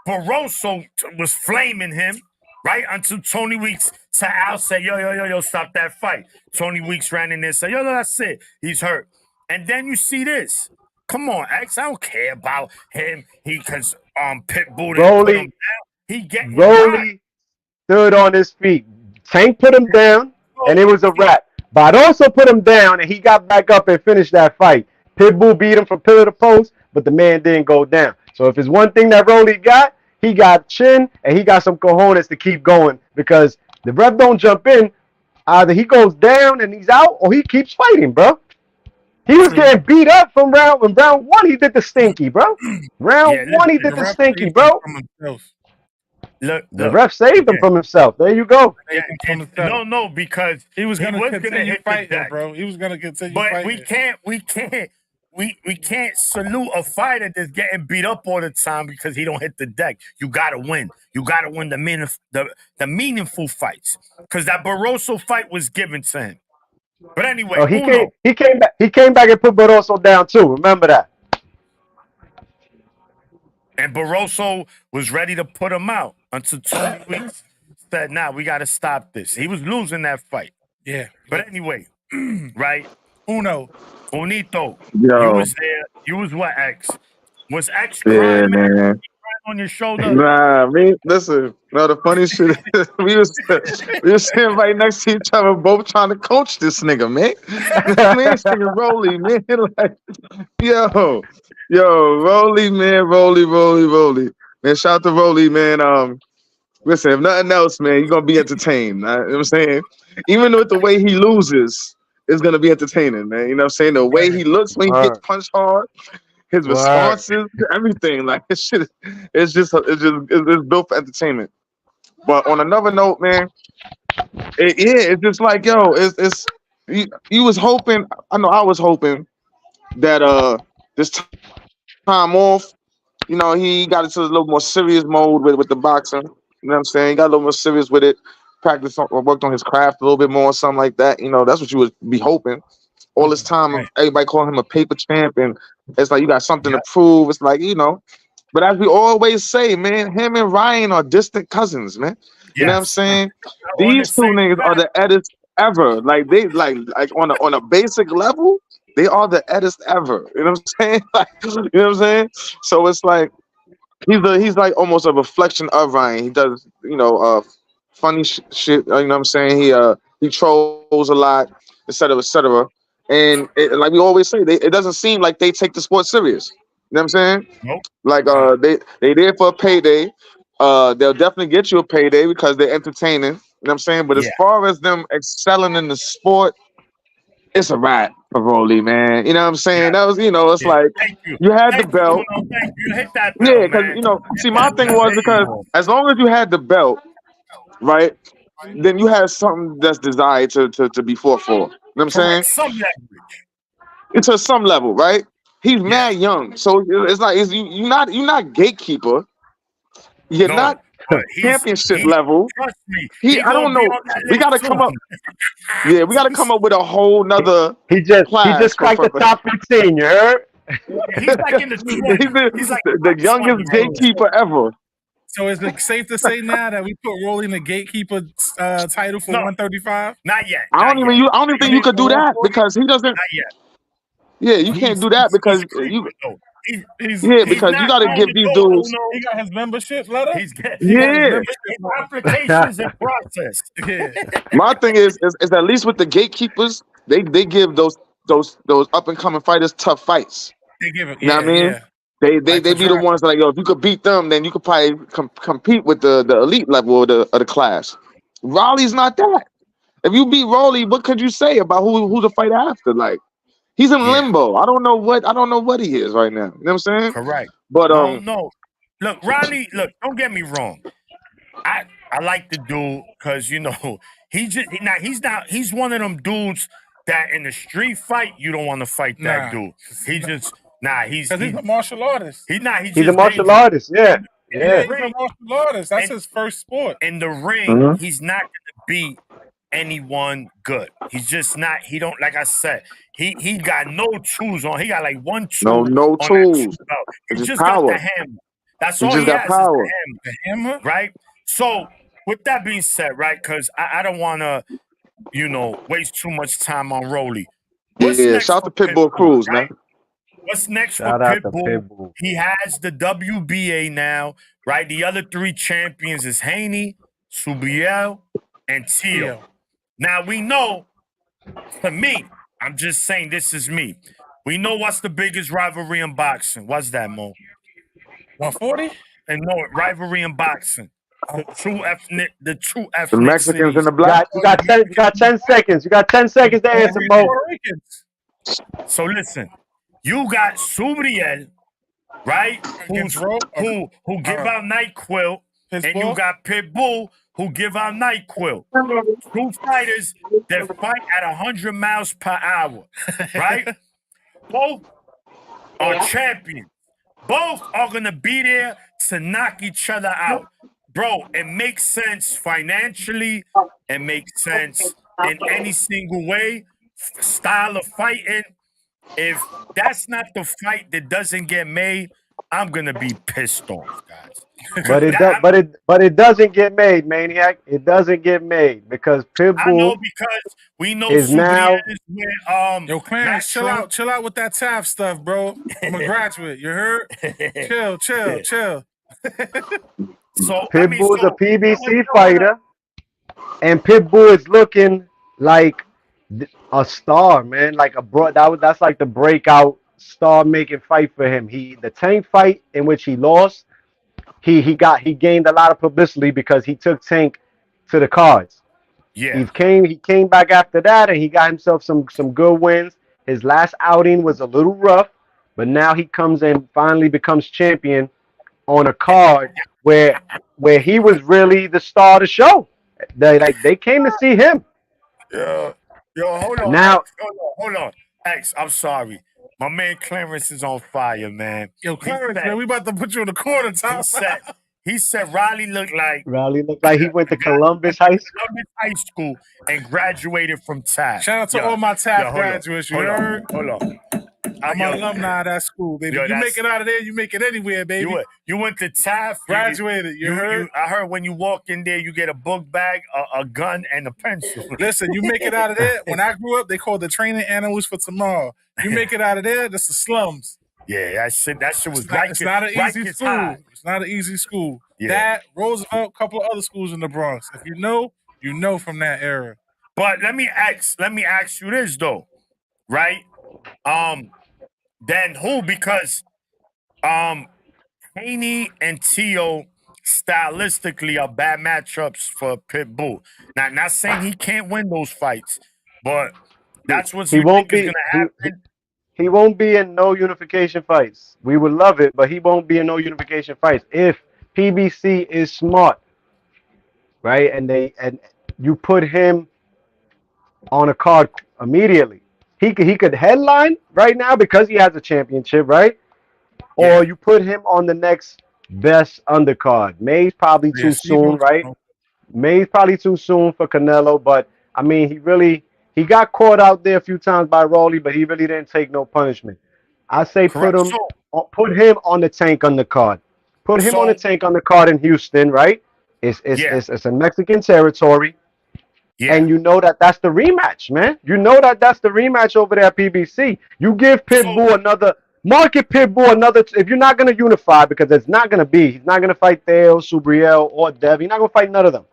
Barroso was flaming him, right? Until Tony Weeks to Al said, yo, stop that fight. Tony Weeks ran in there and said, yo, that's it. He's hurt. And then you see this. Come on, X. I don't care about him. Because Pitbull didn't put him down. He getting Rolly stood on his feet. Tank put him down, and it was a wrap. Barroso put him down, and he got back up and finished that fight. Pitbull beat him from pillar to post, but the man didn't go down. So if it's one thing that Rolly got, he got chin, and he got some cojones to keep going because the ref don't jump in. Either he goes down and he's out, or he keeps fighting, bro. He was getting beat up from round 1. He did the stinky, bro. Round 1, he did the stinky, bro. Look, the ref saved him from himself. There you go. No, because he was gonna continue hit fighting, bro. He was gonna continue fighting. But we can't salute a fighter that's getting beat up all the time because he don't hit the deck. You gotta win. You gotta win the meaningful fights. Because that Barroso fight was given to him. But anyway, he came back and put Barroso down too. Remember that. And Barroso was ready to put him out until 2 weeks said, nah, we gotta stop this. He was losing that fight. Yeah. But anyway, right? Unito. Yo. You was there. You was what, X? Was X crying, man? On your shoulder? Nah, me. Listen. No, the funny shit is we was sitting right next to each other, both trying to coach this nigga, man. Man, this nigga Rolly, man. Like, yo, Rolly, man, Rolly. Man, shout out to Rolly, man. Listen, if nothing else, man, you're gonna be entertained. You know what I'm saying? Even with the way he loses, it's gonna be entertaining, man. You know what I'm saying? The way he looks when he gets punched hard, his responses, everything, like this shit, it's built for entertainment. But on another note, man, it's just like, yo, it's you was hoping. I know I was hoping that this time off, you know, he got into a little more serious mode with the boxing. You know what I'm saying? He got a little more serious with it. Practiced or worked on his craft a little bit more, something like that. You know, that's what you would be hoping. All this time, everybody calling him a paper champ, and it's like you got something to prove. It's like, you know, but as we always say, man, him and Ryan are distant cousins, man. You know what I'm saying? These two niggas are the eddest ever. Like they like on a basic level, they are the eddest ever. You know what I'm saying? Like, you know what I'm saying? So it's like he's like almost a reflection of Ryan. He does, you know, funny shit. You know what I'm saying? He trolls a lot, et cetera, et cetera. And like we always say, it doesn't seem like they take the sport serious. know what I'm saying? Nope. Like they there for a payday. They'll definitely get you a payday because they're entertaining. You know what I'm saying? But as Yeah. far as them excelling in the sport, it's a wrap for Rolly, man. You know what I'm saying? Yeah. That was, it's Yeah. like Thank you. you had the Thank you, belt. Uno. Thank you. Hit that Yeah, bell, because man. Hit see, my that thing bell. was There you because go. as long as you had the belt, right, then you had something that's desired to be fought for. You know what I'm saying? Correct. Some leverage. It's to some level, right? He's Yeah. mad young, so it's like you're not gatekeeper. You're No. not But championship level. trust me, He, he I gonna don't be know. on that We list gotta come up. soon. Yeah, we gotta come up with a whole nother He class just cracked the top 15, you heard? He's like in the 20. He's like the youngest 20. gatekeeper ever. So is it safe to say now that we put Rolly in the gatekeeper title for No. 135? Not yet. I don't even think you could do that because he doesn't. Not yet. Yeah, you can't do that because he's you. though. He's Yeah, He's because you not got to on give the these door, dudes. Uno. he got his membership letter. He's got He got his Yeah, membership his letter. application's in process. Yeah. my thing is at least with the gatekeepers, they give those up and coming fighters tough fights. They give it. You know what I mean? Yeah. They Like be the ones that like, yo, if you could beat them, then you could probably compete with the elite level of the class. Raleigh's not that. If you beat Rolly, what could you say about who to fight after? Like, he's in limbo. I don't know what he is right now. You know what I'm saying? Correct. But No. Look, Riley, don't get me wrong. I like the dude because he's one of them dudes that in the street fight you don't want to fight that dude. He just he's a martial artist. he's He's a just martial dangerous. artist, yeah. Yeah, he's a martial artist. That's his first sport. In the ring, he's not gonna beat anyone good. He's just not. He don't, like I said, he got no tools on. He got like 1 tool no on tools. that belt. He It's just power. got the hammer. That's He all just he got has power. is The hammer? right? So with that being said, right, because I don't want to, waste too much time on Rolly. What's Yeah, next shout for out to Pitbull Cruz, right? man. What's next Shout for out to Pitbull? Pitbull. He has the WBA now, right? The other 3 champions is Haney, Subiel, and Teal. Now we know, for me, I'm just saying this is me. We know what's the biggest rivalry in boxing. What's that, Mo? 140? And no, rivalry in boxing. The two ethnic The Mexicans and the cities. black. You got 10 seconds. You got 10 seconds to answer, Mo. Puerto Ricans. So listen, you got Subriel, right? Who give out NyQuil, and you got Pitbull who give out NyQuil. 2 fighters that fight at 100 miles per hour, right? Both are champions. Both are gonna be there to knock each other out. Bro, it makes sense financially. It makes sense in any single way. Style of fighting. If that's not the fight that doesn't get made, I'm gonna be pissed off, guys. But it doesn't get made, Maniac. It doesn't get made because I know Pitbull because we know is now. Subriel is with Yo, Clarence, chill out with that TAF stuff, bro. I'm a graduate. You heard? Chill. So Pitbull's a PBC fighter, and Pitbull is looking like a star, man. Like that's like the breakout star-making fight for him. The Tank fight in which he lost, he gained a lot of publicity because he took Tank to the cards. Yeah. He came back after that and he got himself some good wins. His last outing was a little rough, but now he comes and finally becomes champion on a card where he was really the star of the show. They came to see him. Yo, hold on. Now, hold on. X, I'm sorry. My man Clarence is on fire, man. Yo, Clarence, man, we about to put you in the corner, Tom. He said Riley looked like he went to Columbus High School and graduated from TAF. Shout out to all my TAF graduates. You heard? Hold on. I'm an alumni of that school, baby. You make it out of there, you make it anywhere, baby. You went to TAF. Graduated. You heard? I heard when you walk in there, you get a book bag, a gun, and a pencil. Listen, you make it out of there. When I grew up, they called the training animals for tomorrow. You make it out of there, that's the slums. Yeah, that shit was it's not an easy school. It's not an easy school. Yeah. That, Roosevelt, a couple of other schools in the Bronx. If you know from that era. But let me ask you this though, right? Then who? Because Haney and Tio stylistically are bad matchups for Pitbull. Now, not saying he can't win those fights, but that's what He you won't think is be gonna he, happen. he won't be in no unification fights. We would love it, but he won't be in no unification fights. If PBC is smart, right, and you put him on a card immediately, he could headline right now because he has a championship, right? Or Yeah. you put him on the next best undercard. May's probably Yeah, too Steve soon, right? Ocean. May's probably too soon for Canelo, but I mean, he got caught out there a few times by Rolly, but he really didn't take no punishment. I say Correct. put him on the Tank undercard. Put him on the So Tank undercard in Houston, right? yeah, It's a Mexican territory, yeah. and you know that that's the rematch, man. You know that that's the rematch over there at PBC. You give So Pitbull another market Pitbull another. If you're not gonna unify, because it's not gonna be, he's not gonna fight Theo, Subriel, or Dev. He's not gonna fight none of them.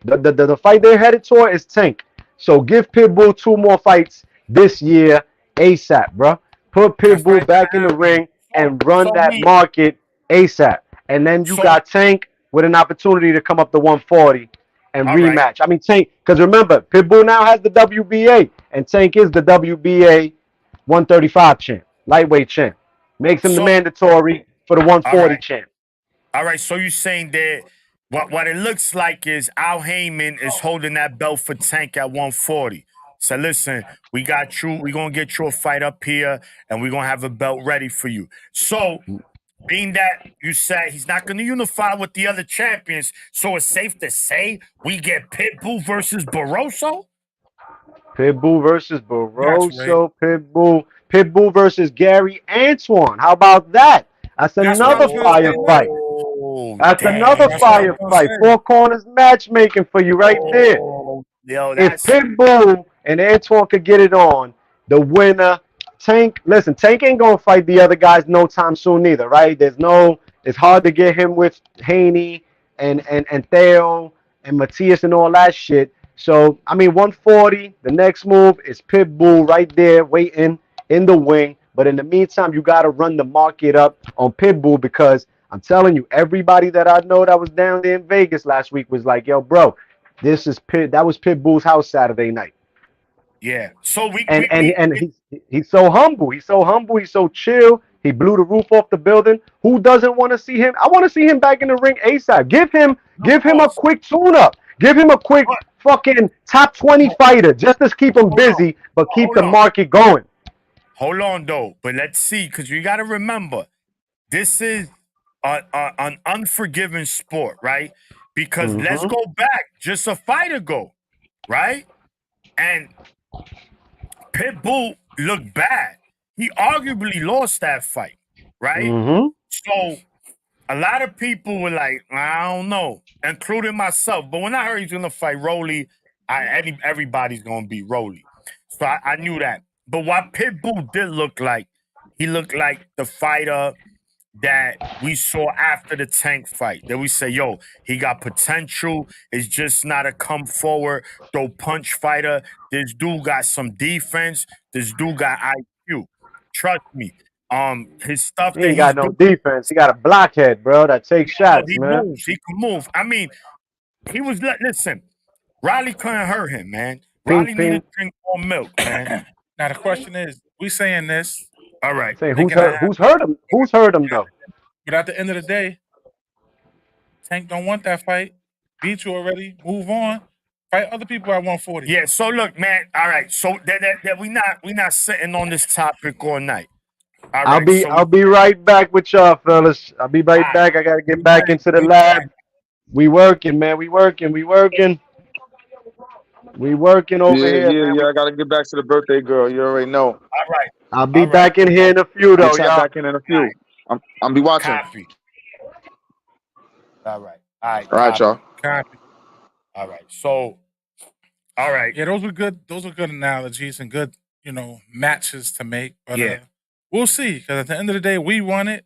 The fight they're headed toward is Tank. So give Pitbull 2 more fights this year ASAP, bro. Put That Pitbull fight's back in the happening. ring and so run that we market ASAP. And then you so got Tank with an opportunity to come up to 140 and all right. rematch. I mean, Tank, because remember, Pitbull now has the WBA, and Tank is the WBA 135 champ, lightweight champ. Makes him the So mandatory for the all 140 right. champ. All right. So you're saying that what it looks like is Al Heyman is holding that belt for Tank at 140. So listen, we got you. We're gonna get you a fight up here, and we're gonna have a belt ready for you. So being that you said he's not going to unify with the other champions, so it's safe to say we get Pitbull versus Barroso? Pitbull versus Got you, Ray. Barroso. Pitbull versus Gary Antoine. How about that? That's That's what I another was gonna say firefight. next. Oh, That's another damn. That's what I was gonna firefight. say. 4 corners matchmaking for you right there. Oh, yo, If that's Pitbull and Antoine could get it on, the winner, Tank. Listen, Tank ain't gonna fight the other guys no time soon either, right? It's hard to get him with Haney and Theo and Matthias and all that shit. So I mean, 140. The next move is Pitbull right there waiting in the wing. But in the meantime, you gotta run the market up on Pitbull because I'm telling you, everybody that I know that was down there in Vegas last week was like, "Yo, bro, this is Pit. That was Pitbull's house Saturday night." yeah. So we And we and we, and we he's so humble. He's so humble. He's so chill. He blew the roof off the building. Who doesn't want to see him? I want to see him back in the ring ASAP. of Give him a course. quick tune-up. Give him a quick But fucking top 20 fighter just to keep him hold on, busy, but keep hold the on, market going. hold on though. But let's see, because you got to remember, this is an unforgiving sport, right? Because let's Mm-hmm. go back just a fight ago, right? And Pitbull looked bad. He arguably lost that fight, right? Mm-hmm. So a lot of people were like, I don't know, including myself. But when I heard he's gonna fight Rolly, everybody's gonna be Rolly. So I knew that. But what Pitbull did look like, he looked like the fighter that we saw after the Tank fight. That we say, yo, he got potential. It's just not a come forward, throw punch fighter. This dude got some defense. This dude got IQ. Trust me. His stuff He that ain't he's got no doing, defense. He got a blockhead, bro, that takes but shots, he man. moves. He can move. I mean, he was listen. Riley couldn't hurt him, man. Ping, Riley needed ping. to drink more milk, man. Now the question is, we saying this, All right. Say thinking that who's hurt him? Who's hurt him though? but at the end of the day, Tank don't want that fight. Beat you already. Move on. Fight other people at 140. Yeah. So look, man. All right. So that we not sitting on this topic all night. All right. So I'll be right back with y'all, fellas. I'll be right all right. back. I gotta get We back ready. into the We lab. ready. We working, man. We working. We working over Yeah, here, yeah, man. yeah. I gotta get back to the birthday girl. You already know. All right. I'll be All right. back in here So in a few We'll though, tap y'all. back in a few. I'm be watching. copy. All right. All right. All right, Copy. y'all. Copy. All right. So all right. Yeah, those were good. Those are good analogies and good, matches to make. But Yeah. we'll see. Because at the end of the day, we won it.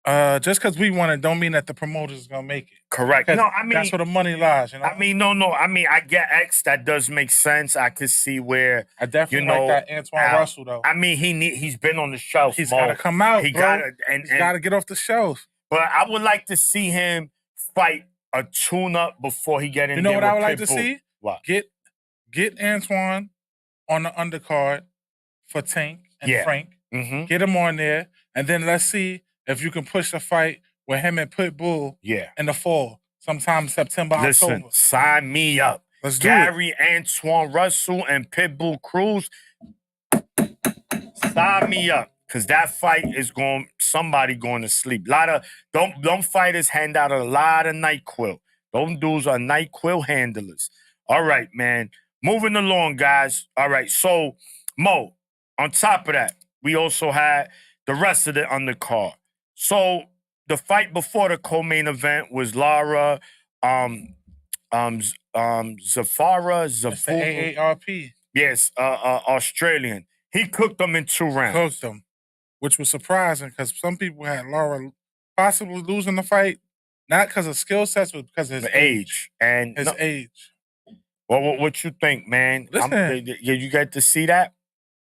Just because we won it don't mean that the promoters is gonna make it. Correct. 'Cause No, I mean, that's where the money lies, you know. I mean, no. I mean, I get X. That does make sense. I could see where I definitely you know, like that Antoine Al- Russell though. I mean, he's been on the shelf. He's Mo. got to come out, He bro. gotta He's got to get off the shelf. But I would like to see him fight a tune-up before he get in. You know there what I with would like to Pitbull. see? What? Get Antoine on the undercard for Tank and Yeah. Frank. Mm-hmm. Get him on there, and then let's see if you can push the fight with him and Pitbull Yeah. in the fall, sometime September, Listen, October. sign me up. Let's do it. Gary Antoine Russell and Pitbull Cruz. Sign me up. Cause that fight is somebody going to sleep. Don't fighters hand out a lot of NyQuil. Those dudes are NyQuil handlers. All right, man. Moving along, guys. All right. So, Mo, on top of that, we also had the rest of the undercard. So the fight before the co-main event was Lara, Zafara, It's the Zafuru. AARP. Yes, Australian. He cooked them in 2 rounds. Cooked them, which was surprising because some people had Lara possibly losing the fight, not because of skill sets, but because of his The age. And His age. well, what you think, man? Listen. You get to see that?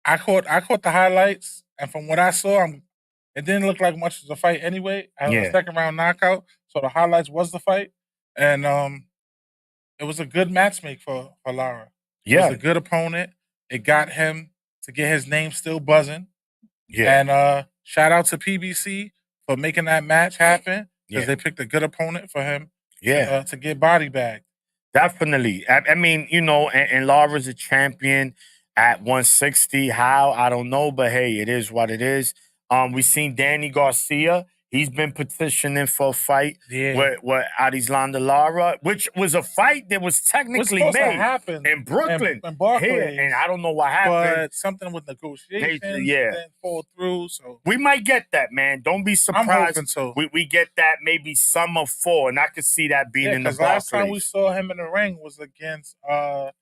I caught the highlights, and from what I saw, it didn't look like much of a fight anyway. I had Yeah. a second round knockout, so the highlights was the fight, and it was a good matchmake for Lara. It Yeah. was a good opponent. It got him to get his name still buzzing. Yeah. And shout out to PBC for making that match happen because Yeah. they picked a good opponent for him Yeah. to get body bagged. Definitely. I mean, you know, and Lara's a champion at 160. How? I don't know, but hey, it is what it is. We seen Danny Garcia. He's been petitioning for a fight Yeah. with Adislanda Lara, which was a fight that was What's technically supposed to made happen in Brooklyn. in Barclays, Here, and I don't know what happened. but something with negotiations yeah. didn't fall through. So We might get that, man. Don't be I'm surprised. hoping so. We get that maybe summer 4, and I could see that being Yeah, in the because last time we Barclays. saw him in the ring was against Ivan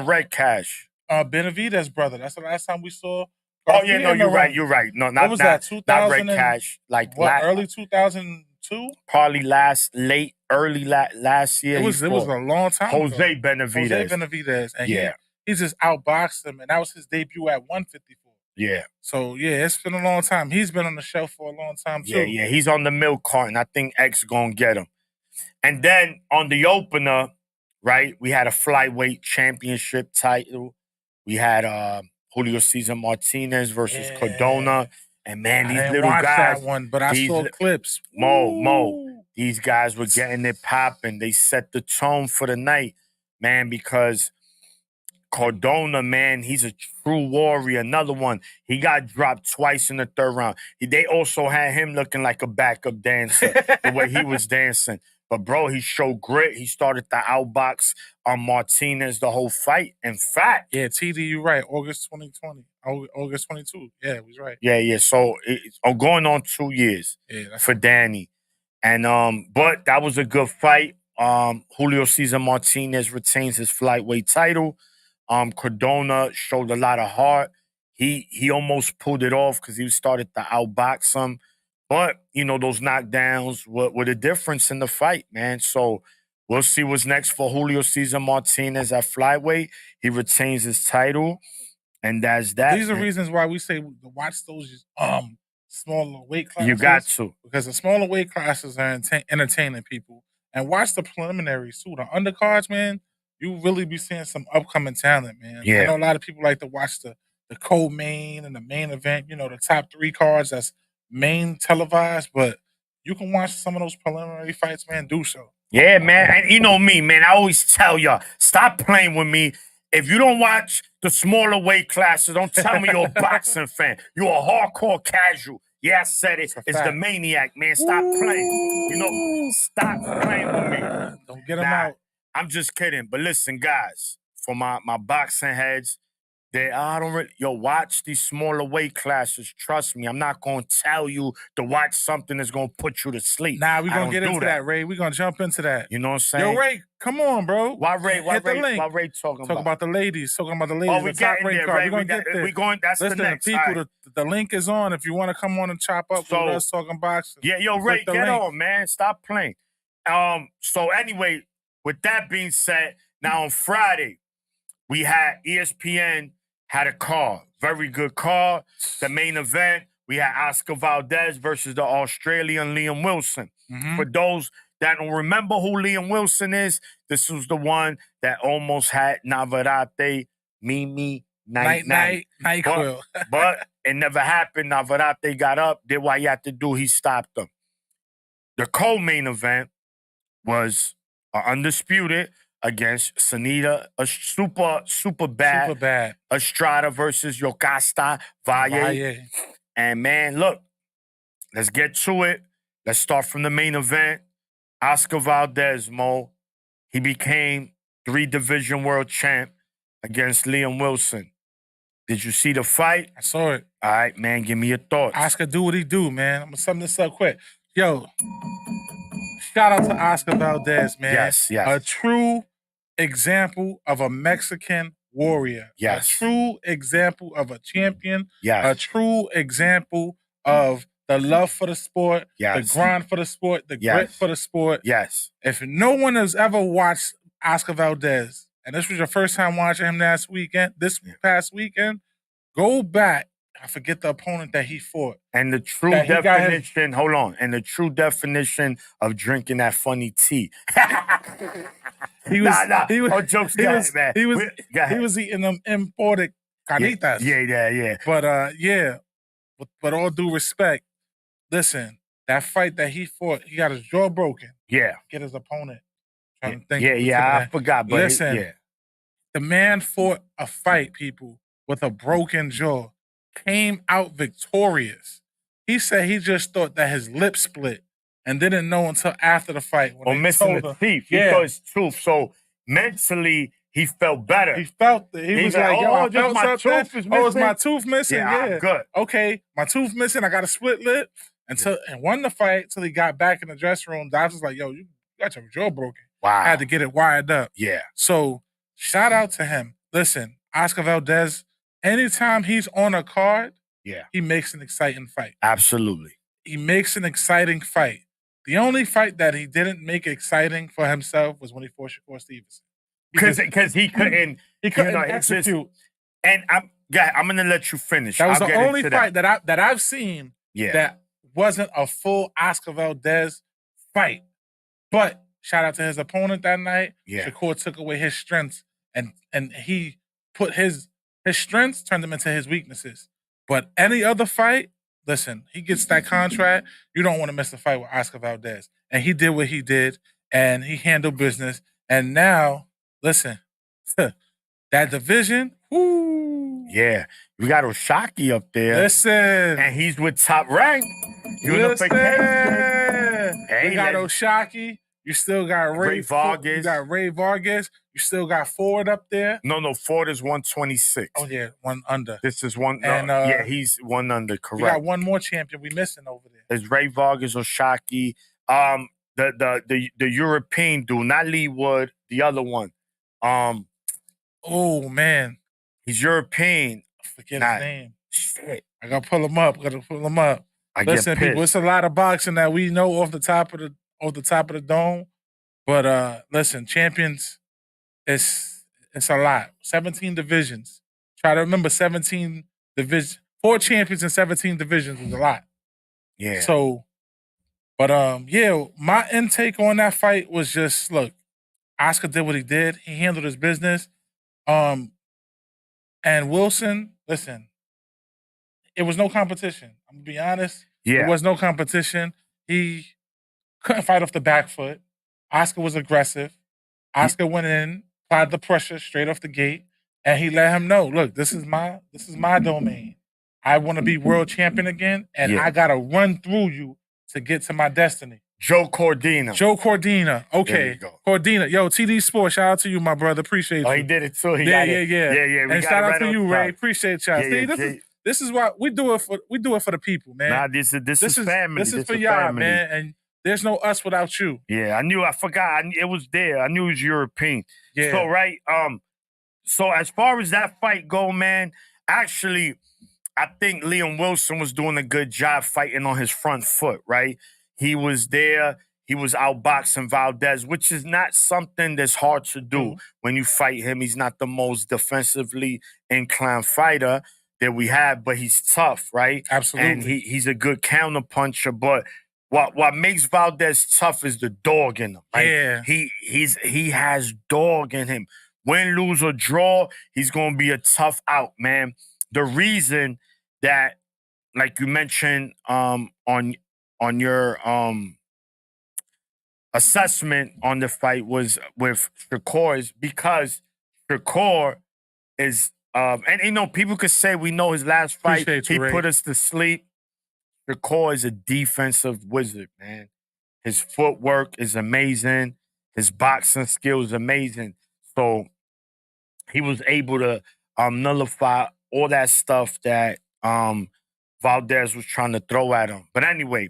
Redcash. Benavidez' brother. That's the last time we saw. Oh yeah, Garcia no, in the you're right. ring. You're right. No, What not was not, that? not 2000 and Redcash. Like what? Early 2002. probably early last year. It was a long time ago. Jose Benavidez. Jose Benavidez, and Yeah. he just outboxed him, and that was his debut at 154. Yeah, So yeah, it's been a long time. He's been on the shelf for a long time too. yeah. He's on the milk carton. I think X gonna get him. And then on the opener, right? We had a flyweight championship title. We had Julio Cesar Martinez versus Yeah. Cardona. And man, I these didn't little watch guys, that one, but I these saw li- clips. Mo, Ooh. these guys were getting it popping. They set the tone for the night, man, because Cardona, man, he's a true warrior. Another one, he got dropped twice in the 3rd round. They also had him looking like a backup dancer, the way he was dancing. But, bro, he showed grit. He started the outbox on Martinez the whole fight. In fact, Yeah, TD, you right. August 2020. August 22. Yeah, he was right. yeah. So it's going on 2 years Yeah, that's for Danny. And but that was a good fight. Julio Cesar Martinez retains his flyweight title. Cardona showed a lot of heart. He almost pulled it off because he started to outbox him. But, you know, those knockdowns were the difference in the fight, man. So we'll see what's next for Julio Cesar Martinez at flyweight. He retains his title. And that's that. These are man. reasons why we say to watch those smaller weight classes. You got to. Because the smaller weight classes are entertaining people. And watch the preliminaries too. The undercards, man, you really be seeing some upcoming talent, man. Yeah. I know a lot of people like to watch the co-main and the main event, you know, the top 3 cards that's main televised, but you can watch some of those preliminary fights, man, do so. Yeah, man. And you know me, man. I always tell y'all, stop playing with me. If you don't watch the smaller weight classes, don't tell me you're a boxing fan. You're a hardcore casual. Yeah, I said it. It's a It's the fact. maniac, man. Stop playing. You know, stop playing with me. Don't get them Nah. out. I'm just kidding. But listen, guys, for my boxing heads, I don't really, watch these smaller weight classes. Trust me, I'm not gonna tell you to watch something that's gonna put you to sleep. Nah, we're I gonna don't get do into that, Ray. We're gonna jump into that. You know what I'm saying? Yo, Ray, come on, bro. Why Ray? Why Hit the Ray? link. Why Ray talking Talk about the ladies. Talking about the ladies. Oh, we the top getting rank there, card. Ray. We're gonna get there. We going. That's Listen, the next. people, All right. the link is on. If you want to come on and chop up So- with us talking boxing. Yeah, yo, Ray, click the get link. on, man. Stop playing. So anyway, with that being said, now on Friday, we had ESPN had a card. Very good card. The main event, we had Oscar Valdez versus the Australian Liam Wilson. Mhm. For those that don't remember who Liam Wilson is, this was the one that almost had Navarrete, Mimi, night. NyQuil. But it never happened. Navarrete got up, did what he had to do. He stopped him. The co-main event was undisputed against Sanita, a super bad Super bad. Estrada versus Yokasta Valle. Valle. And man, look, let's get to it. Let's start from the main event. Oscar Valdez, Mo, he became 3-division world champ against Liam Wilson. Did you see the fight? I saw it. All right, man, give me your thoughts. Oscar do what he do, man. I'm gonna sum this up quick. Yo, shout out to Oscar Valdez, man. Yes. A true example of a Mexican warrior. Yes. A true example of a champion. Yes. A true example of the love for the sport, Yes. the grind for the sport, the Yes. grit for the sport. Yes. If no one has ever watched Oscar Valdez, and this was your first time watching him this past weekend, go back. I forget the opponent that he fought. And the true That he got definition, hold on, and the true definition of drinking that funny tea. He was, He was, jokes, he go was, ahead, man. he was, Go ahead. he was eating them imported carnitas. Yeah. But yeah, with all due respect, listen, that fight that he fought, he got his jaw broken. Yeah. Get his opponent. Trying to think. Yeah, I forgot, but listen, yeah. the man fought a fight, people, with a broken jaw, came out victorious. He said he just thought that his lip split and didn't know until after the fight. When Or they missing told the him. teeth. He Yeah. thought it's truth. So mentally, he felt better. He felt it. He He's was like, like, yo, I just felt my something. tooth is Oh, is my missing? tooth missing? Yeah, I'm good. Okay, my tooth missing. I got a split lip. And won the fight till he got back in the dressing room. Doctor's like, yo, you got your jaw broken. Wow. I had to get it wired up. Yeah. So shout out to him. Listen, Oscar Valdez, anytime he's on a card, Yeah. he makes an exciting fight. Absolutely. He makes an exciting fight. The only fight that he didn't make exciting for himself was when he fought Shakur Stevenson. Because he couldn't. He couldn't it's just- execute. And I'm gonna let you finish. That was I'll the get only into fight that I've seen Yeah. that wasn't a full Oscar Valdez fight. But shout out to his opponent that night. Yeah. Shakur took away his strengths and he put his strengths, turned them into his weaknesses. But any other fight, listen, he gets that contract. You don't want to miss a fight with Oscar Valdez. And he did what he did, and he handled business. And now, listen, that division, whoo. Yeah. We got Oshaki up there. Listen. And he's with Top Rank. Unification. Hey, You got let's- Oshaki. You still got Ray Vargas. You got Ray Vargas. You still got Ford up there. No, Ford is 126. Oh, yeah, one under. This is one. And, yeah, he's one under. We got Correct. one more champion we missing over there. There's Ray Vargas, Oshaki. The European dude, not Lee Wood, the other one. Oh, man. He's European. I forget Nah. his name. Shit. I got to pull him up. I Listen, get people, pissed. it's a lot of boxing that we know off the top of the dome. But listen, champions, it's a lot. 17 divisions. Try to remember 17 divisions. 4 champions in 17 divisions is a lot. Yeah. So, but yeah, my intake on that fight was just, look, Oscar did what he did. He handled his business. And Wilson, listen, it was no competition. I'm gonna be honest. yeah. There was no competition. He couldn't fight off the back foot. Oscar was aggressive. Oscar went in, applied the pressure straight off the gate, and he let him know, look, this is my domain. I want to be world champion again, and Yeah. I gotta run through you to get to my destiny. Joe Cordina. Joe Cordina. There Okay. we go. Cordina. Yo, TD Sports, shout out to you, my brother. Appreciate Oh, you. he did it too. He Yeah. got it. Yeah. We And got shout it out right to on you, top. Ray. Appreciate y'all. Yeah, See, yeah, this is why we do it for the people, man. Nah, this is family. This is for a y'all, family. man. And there's no us without you. Yeah, I forgot. It was there. I knew it was European. Yeah. So, right, so as far as that fight go, man, actually, I think Liam Wilson was doing a good job fighting on his front foot, right? He was there. He was outboxing Valdez, which is not something that's hard to do when you fight him. He's not the most defensively inclined fighter that we have, but he's tough, right? Absolutely. And he's a good counter puncher. But what makes Valdez tough is the dog in him. Right? Yeah. He has dog in him. Win, lose, or draw, he's gonna be a tough out, man. The reason that, like you mentioned, on your assessment on the fight was with Shakur is because Shakur is and you know, people could say we know his last fight, Appreciate you, he Ray. put us to sleep. Shakur is a defensive wizard, man. His footwork is amazing. His boxing skills amazing. So he was able to nullify all that stuff that Valdez was trying to throw at him. But anyway,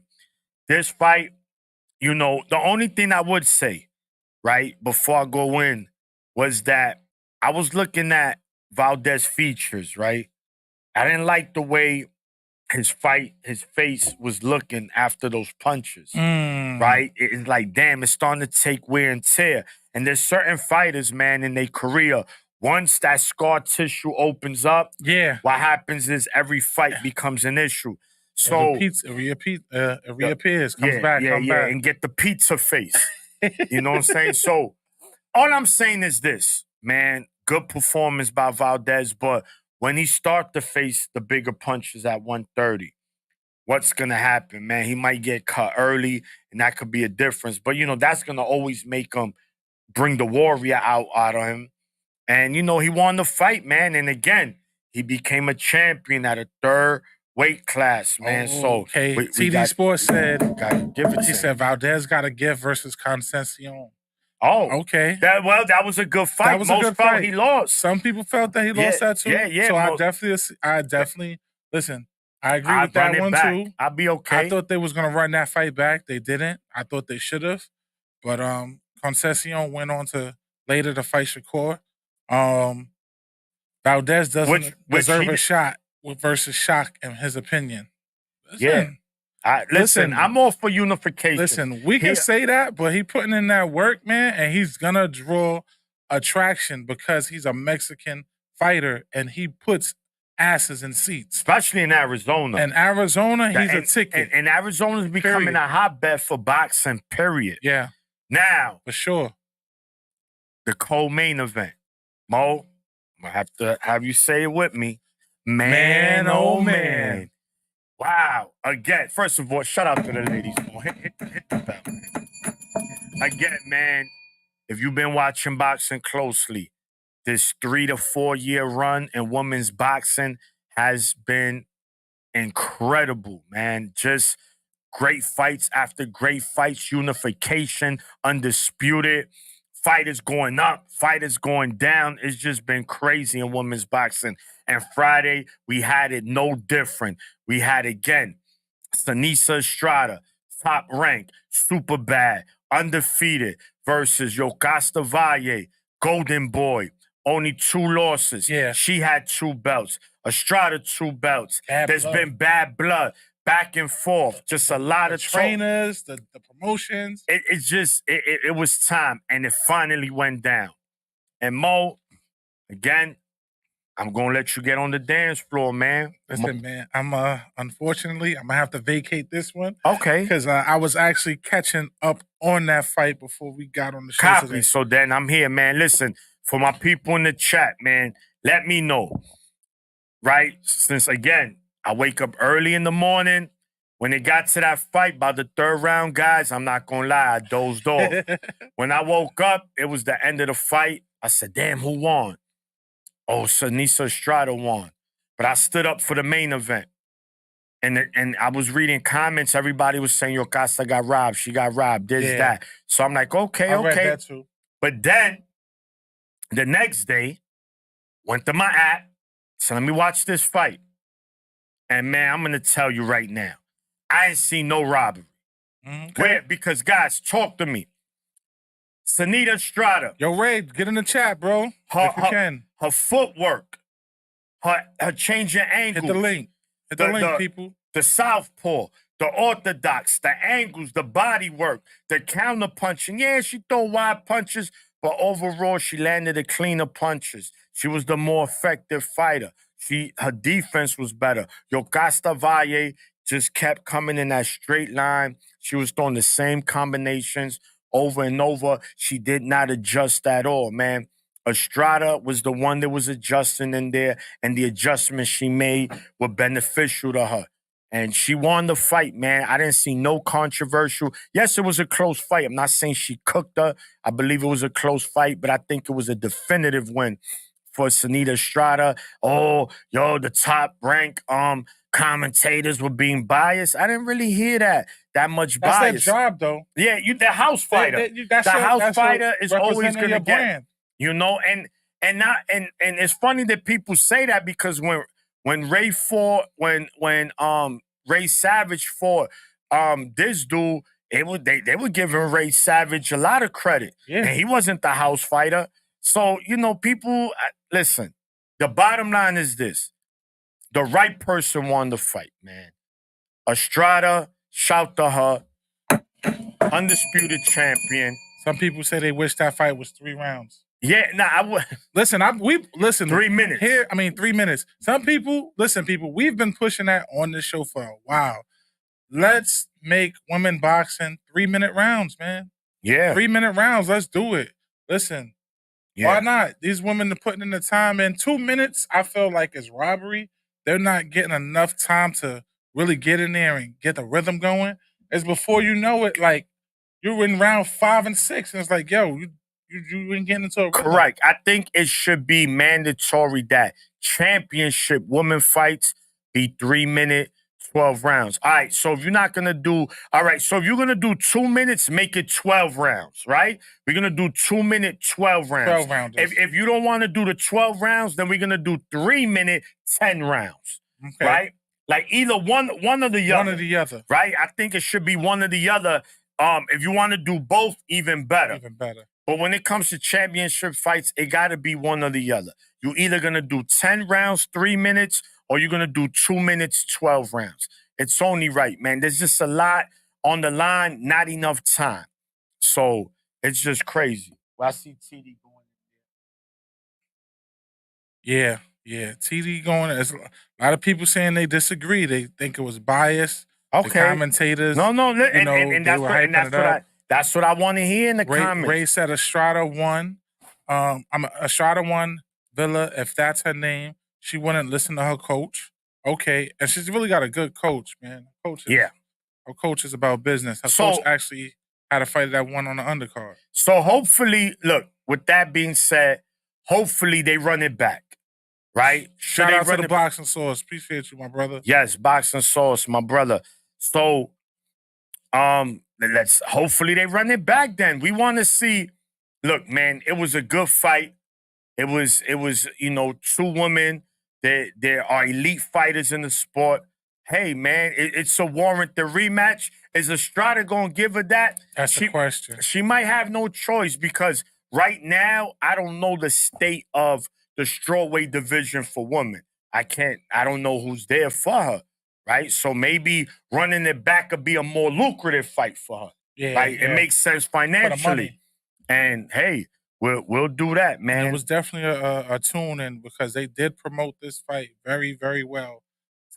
this fight, you know, the only thing I would say, right, before I go in, was that I was looking at Valdez features, right? I didn't like the way his face was looking after those punches, right? It's like, damn, it's starting to take wear and tear. And there's certain fighters, man, in their career, once that scar tissue opens up, what happens is every fight becomes an issue. So it reappears, comes back, and get the pizza face. You know what I'm saying? So all I'm saying is this, man, good performance by Valdez, but when he start to face the bigger punches at 130, what's gonna happen, man? He might get cut early, and that could be a difference. But you know, that's gonna always make him bring the warrior out of him. And you know, he won the fight, man. And again, he became a champion at a third weight class, man. Okay. we TD got- Sports said, gotta give it to he him. said Valdez got a gift versus Concepcion. Oh, Okay. that was a good fight. That was a Most good felt fight. he lost. Some people felt that he lost that too. yeah, So most- I definitely listen. I agree I'd with that run it one back. too. I'll be okay. I thought they was gonna run that fight back. They didn't. I thought they should have. But Concession went on to later to fight Shakur. Valdez doesn't Which deserve he a did- shot versus Shock, in his opinion. Yeah. Listen, listen. I'm all for unification. Listen, we can He- say that, but he putting in that work, man, and he's gonna draw attraction because he's a Mexican fighter and he puts asses in seats. especially in Arizona. In Arizona, he's a And- ticket. And Arizona's becoming Period. a hotbed for boxing, period. Yeah, Now, for sure. the co-main event. Mo, I'm gonna have to have you say it with me. Man, oh man. Wow. Again, first of all, shout out to the ladies. Mo. Hit the bell. Again, man, if you've been watching boxing closely, this 3 to 4 year run in women's boxing has been incredible, man. Just great fights after great fights, unification, undisputed. Fighters going up, fighters going down. It's just been crazy in women's boxing. And Friday, we had it no different. We had again Sanisa Estrada, top rank, super bad, undefeated, versus Yokasta Valle, Golden Boy. Only 2 losses. Yeah. She had 2 belts. Estrada 2 belts. Bad There's blood. been bad blood, back and forth. Just a lot The of talk. trainers, the promotions. It's just it was time, and it finally went down. And Mo, again, I'm gonna let you get on the dance floor, man. Listen, man, I'm unfortunately I'm gonna have to vacate this one Okay. because I was actually catching up on that fight before we got on the show Copy. today. So then I'm here, man. Listen, for my people in the chat, man, let me know. Right? Since again, I wake up early in the morning. When it got to that fight by the 3rd round, guys, I'm not gonna lie, I dozed off. When I woke up, it was the end of the fight. I said, damn, who won? Oh, Sanisa Estrada won. But I stood up for the main event. And I was reading comments. Everybody was saying, "Yo, Casa got robbed. She got robbed. This, Yeah. that." So I'm like, okay, I read okay. that too. But then the next day, went to my app. So let me watch this fight. And man, I'm gonna tell you right now, I ain't seen no robbery. Okay. Where? Because guys, talk to me. Sanita Estrada, Yo, Ray, get in the chat, bro. If you can. her footwork, her changing angles, Hit the link. Hit the link, people. the southpaw, the orthodox, the angles, the body work, the counter punching. Yeah, she throw wide punches, but overall she landed the cleaner punches. She was the more effective fighter. Her defense was better. Yokasta Valle just kept coming in that straight line. She was throwing the same combinations over and over. She did not adjust at all, man. Estrada was the one that was adjusting in there, and the adjustments she made were beneficial to her. And she won the fight, man. I didn't see no controversial. Yes, it was a close fight. I'm not saying she cooked her. I believe it was a close fight, but I think it was a definitive win for Sanita Estrada. Oh, yo, the top rank commentators were being biased. I didn't really hear that much That's bias. their job, though. Yeah, the house fighter. That's The your- house that's your fighter is always representing gonna your get, brand. you know, and it's funny that people say that, because when Ray fought, when Ray Savage fought this dude, they were giving Ray Savage a lot of credit. Yeah. And he wasn't the house fighter. So, you know, people, listen, the bottom line is this. The right person won the fight, man. Estrada, shout to her. Undisputed champion. Some people say they wish that fight was 3 rounds. Yeah, nah, I would. Listen, listen. 3 minutes. Here, 3 minutes. Some people, listen, people, we've been pushing that on this show for a while. Let's make women boxing 3-minute rounds, man. Yeah. 3-minute rounds. Let's do it. Listen, why not? These women are putting in the time. In 2 minutes, I feel like it's robbery. They're not getting enough time to really get in there and get the rhythm going. It's before you know it, like, you're in round 5 and 6, and it's like, yo, you ain't getting into a rhythm. Correct. I think it should be mandatory that championship women fights be 3-minute, 12 rounds. All right, so if you're not going to do, all right, so if you're going to do 2 minutes, make it 12 rounds, right? We're going to do 2-minute, 12 rounds. 12 rounds. If you don't want to do the 12 rounds, then we're going to do 3-minute, 10 rounds, Okay. right? Like either one or the other. One or the other. Right? I think it should be one or the other. If you want to do both, even better. Even better. But when it comes to championship fights, it got to be one or the other. You're either going to do 10 rounds, 3 minutes, or you're going to do 2 minutes, 12 rounds. It's only right, man. There's just a lot on the line, not enough time. So it's just crazy. Well, I see TD going. Yeah. TD going. There's a lot of people saying they disagree. They think it was biased. Okay. The commentators. No, and they that's were what, hyping it up. that's what I want to hear in the comments. Ray said Estrada won. Estrada won. Villa, if that's her name, she wouldn't listen to her coach. Okay, and she's really got a good coach, man. Her coach is about business. Her coach actually had a fighter that won on the undercard. So hopefully, look, with that being said, hopefully they run it back, right? Shout out to the Boxing Source. Appreciate you, my brother. Yes, Boxing Source, my brother. So, hopefully they run it back then. We want to see, look, man, it was a good fight. It was, you know, 2 women. There are elite fighters in the sport. Hey, man, it's a warrant. The rematch. Is Estrada going to give her that? That's the question. She might have no choice, because right now, I don't know the state of the strawweight division for women. I don't know who's there for her, right? So maybe running it back could be a more lucrative fight for her. Yeah, right? It makes sense financially. And hey, we'll do that, man. And it was definitely a tune in, because they did promote this fight very, very well.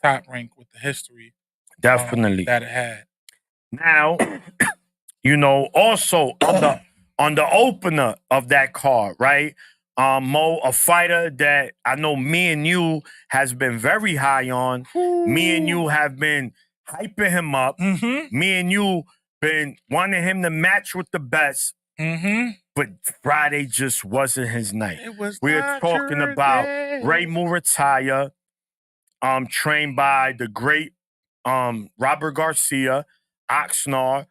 Top rank with the history. Definitely. That it had. Now, you know, also on the opener of that card, right? Mo, a fighter that I know me and you has been very high on. Ooh. Me and you have been hyping him up. Mm-hmm. Me and you been wanting him to match with the best. Mm-hmm. But Friday just wasn't his night. We're talking about Ray Murataya, trained by the great Robert Garcia, Oxnard.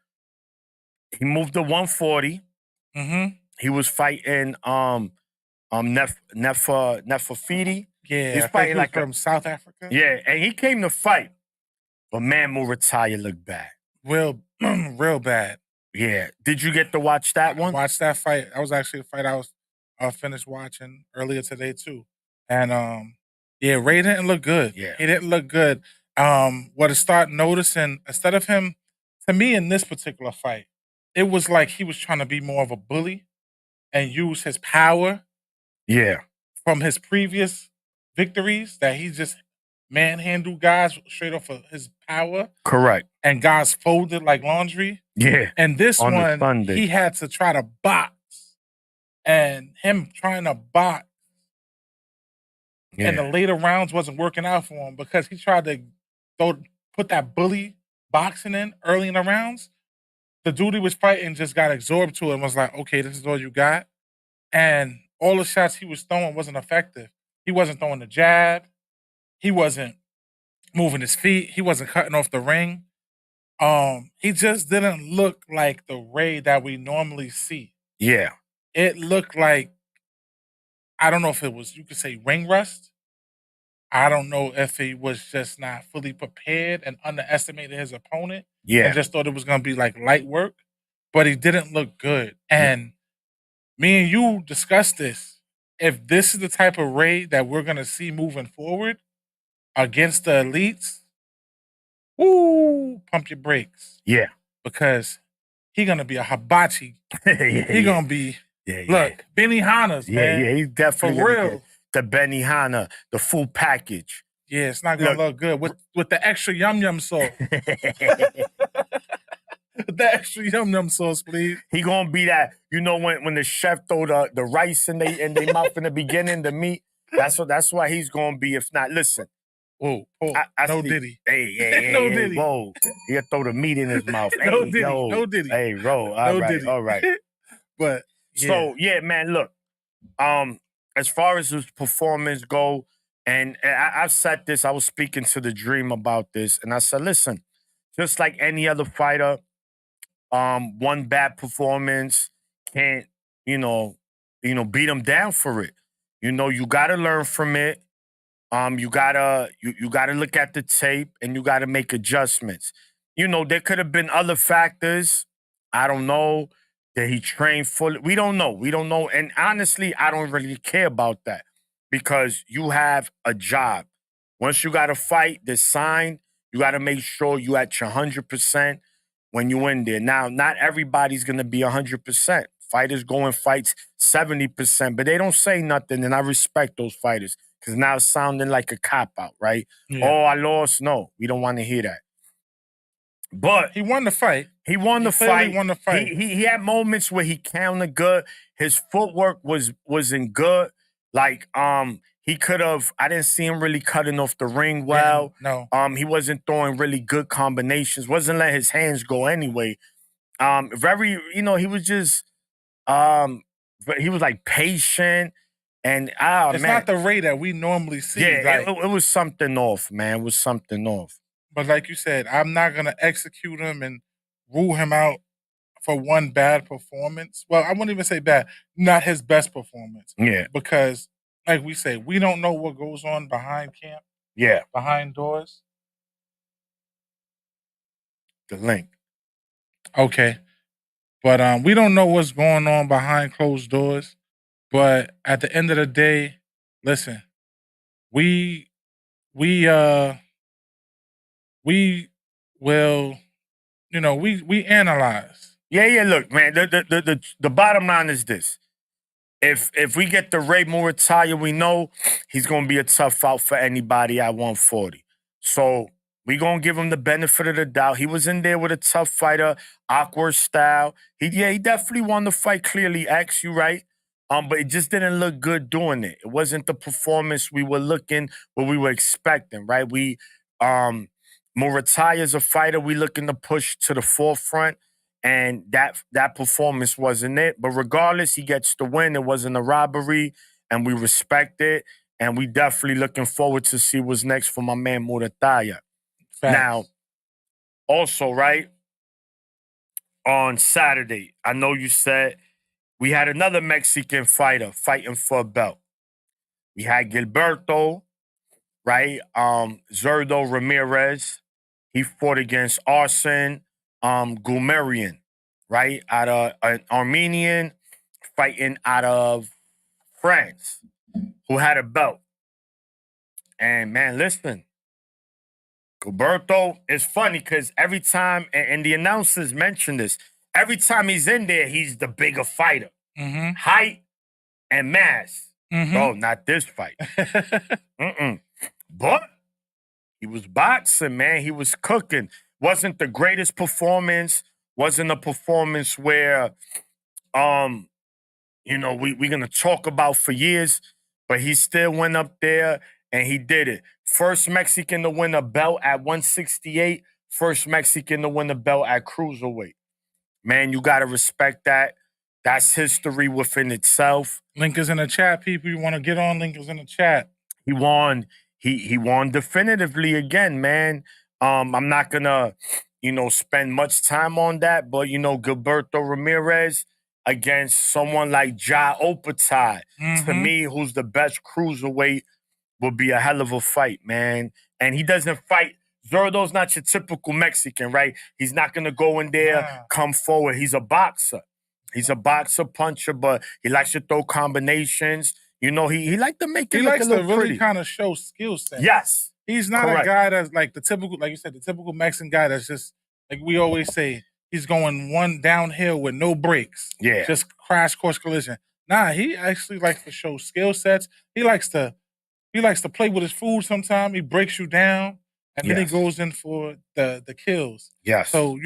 He moved to 140. Mm-hmm. He was fighting Nefafiti. Yeah, He's I think fighting he was like from South Africa. yeah, and he came to fight. But man, Murataya looked bad. Real, real bad. Yeah. Did you get to watch that one? Watched that fight. That was actually a fight I was finished watching earlier today too. And yeah, Ray didn't look good. Yeah. He didn't look good. What I start noticing, instead of him, to me in this particular fight, it was like he was trying to be more of a bully and use his power Yeah. from his previous victories that he just manhandled guys straight off of his power Correct. and guys folded like laundry. Yeah. And this On the one, Sunday. he had to try to box. And him trying to box in the Yeah. later rounds wasn't working out for him because he tried to put that bully boxing in early in the rounds. The dude he was fighting just got absorbed to it and was like, okay, this is all you got. And all the shots he was throwing wasn't effective. He wasn't throwing the jab. He wasn't moving his feet. He wasn't cutting off the ring. He just didn't look like the Ray that we normally see. Yeah. It looked like, I don't know if it was, you could say ring rust. I don't know if he was just not fully prepared and underestimated his opponent Yeah. and just thought it was going to be like light work, but he didn't look good. And me and you discussed this. If this is the type of Ray that we're going to see moving forward against the elites, woo, pump your brakes Yeah. because he going to be a hibachi. yeah. He going to be, yeah. look, Benny Hanna's, Yeah. man. Yeah. He's definitely For gonna real. get the Benny Hanna, the full package. Yeah, it's not gonna look good with the extra yum yum sauce. The extra yum yum sauce, please. He gonna be that, you know, when the chef throw the rice in they mouth in the beginning, the meat. That's why he's gonna be. If not, listen. Whoa, no see- Diddy. Hey, No hey, Diddy. Whoa, he'll throw the meat in his mouth. No Hey, Diddy, yo. no Diddy. Hey, bro. No Diddy. All right. But yeah. So yeah, man. Look, as far as his performance go, and I've said this. I was speaking to the Dream about this, and I said, listen, just like any other fighter, one bad performance can't, beat him down for it. You got to learn from it. You gotta look at the tape and you gotta make adjustments. There could have been other factors. I don't know. That he trained fully. We don't know. And honestly, I don't really care about that because you have a job. Once you got to fight, the sign, you got to make sure you at your 100% when you in there. Now, not everybody's going to be 100%. Fighters go in fights 70%, but they don't say nothing, and I respect those fighters because now it's sounding like a cop-out, right? Yeah. Oh, I lost. No, we don't want to hear that. But he won the fight. He won the clearly fight. Won the fight. He had moments where he countered good. His footwork wasn't good. Like he could have. I didn't see him really cutting off the ring well. No. He wasn't throwing really good combinations. Wasn't letting his hands go anyway. Very. He was just. But he was like patient. And it's not the Ray that we normally see. Yeah, it was something off, man. It was something off. But like you said, I'm not gonna execute him and rule him out for one bad performance. Well, I wouldn't even say bad, not his best performance. Yeah. Because, like we say, we don't know what goes on behind camp. Yeah. Behind doors. The link. Okay. But we don't know what's going on behind closed doors. But at the end of the day, listen, we will, we analyze. Yeah. Look, man, the bottom line is this. If we get the Ray Murataya, we know he's gonna be a tough out for anybody at 140. So we gonna give him the benefit of the doubt. He was in there with a tough fighter, awkward style. He definitely won the fight clearly, X, you right. But it just didn't look good doing it. It wasn't the performance we were expecting, right? Murataya is a fighter we looking to push to the forefront, and that performance wasn't it. But regardless, he gets the win. It wasn't a robbery, and we respect it. And we definitely looking forward to see what's next for my man Murataya. Facts. Now, Also, right, on Saturday, I know you said we had another Mexican fighter fighting for a belt. We had Gilberto, right? Zurdo Ramirez. He fought against Arsen Gumerian, right? Out of an Armenian fighting out of France, who had a belt. And man, listen, Gilberto is funny because every time, and the announcers mention this, every time he's in there, he's the bigger fighter. Mm-hmm. Height and mass. Mm-hmm. Bro, not this fight. But he was boxing, man. He was cooking. Wasn't the greatest performance. Wasn't a performance where, we're gonna talk about for years. But he still went up there and he did it. First Mexican to win a belt at 168. First Mexican to win a belt at cruiserweight. Man, you gotta respect that. That's history within itself. Link is in the chat, people. You want to get on? Link is in the chat. He won. He won definitively again, man. I'm not gonna, spend much time on that, but Gilberto Ramirez against someone like Ja Opatai, to me, who's the best cruiserweight, would be a hell of a fight, man. And he doesn't fight. Zurdo's not your typical Mexican, right? He's not gonna go in there, come forward. He's a boxer. He's a boxer puncher, but he likes to throw combinations. He likes to make it look a little really pretty. kind of show skill set. Yes. He's not a guy that's like the typical, like you said, the typical Mexican guy that's just, like we always say, he's going one downhill with no brakes. Yeah. Just crash course collision. Nah, he actually likes to show skill sets. He likes to play with his food sometimes. He breaks you down, and then he goes in for the kills. Yes. So,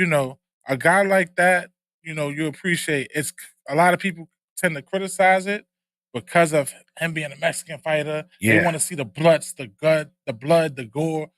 a guy like that, you appreciate. It's a lot of people tend to criticize it because of him being a Mexican fighter. Yeah. They want to see the bloods, the gut, the blood, the gore,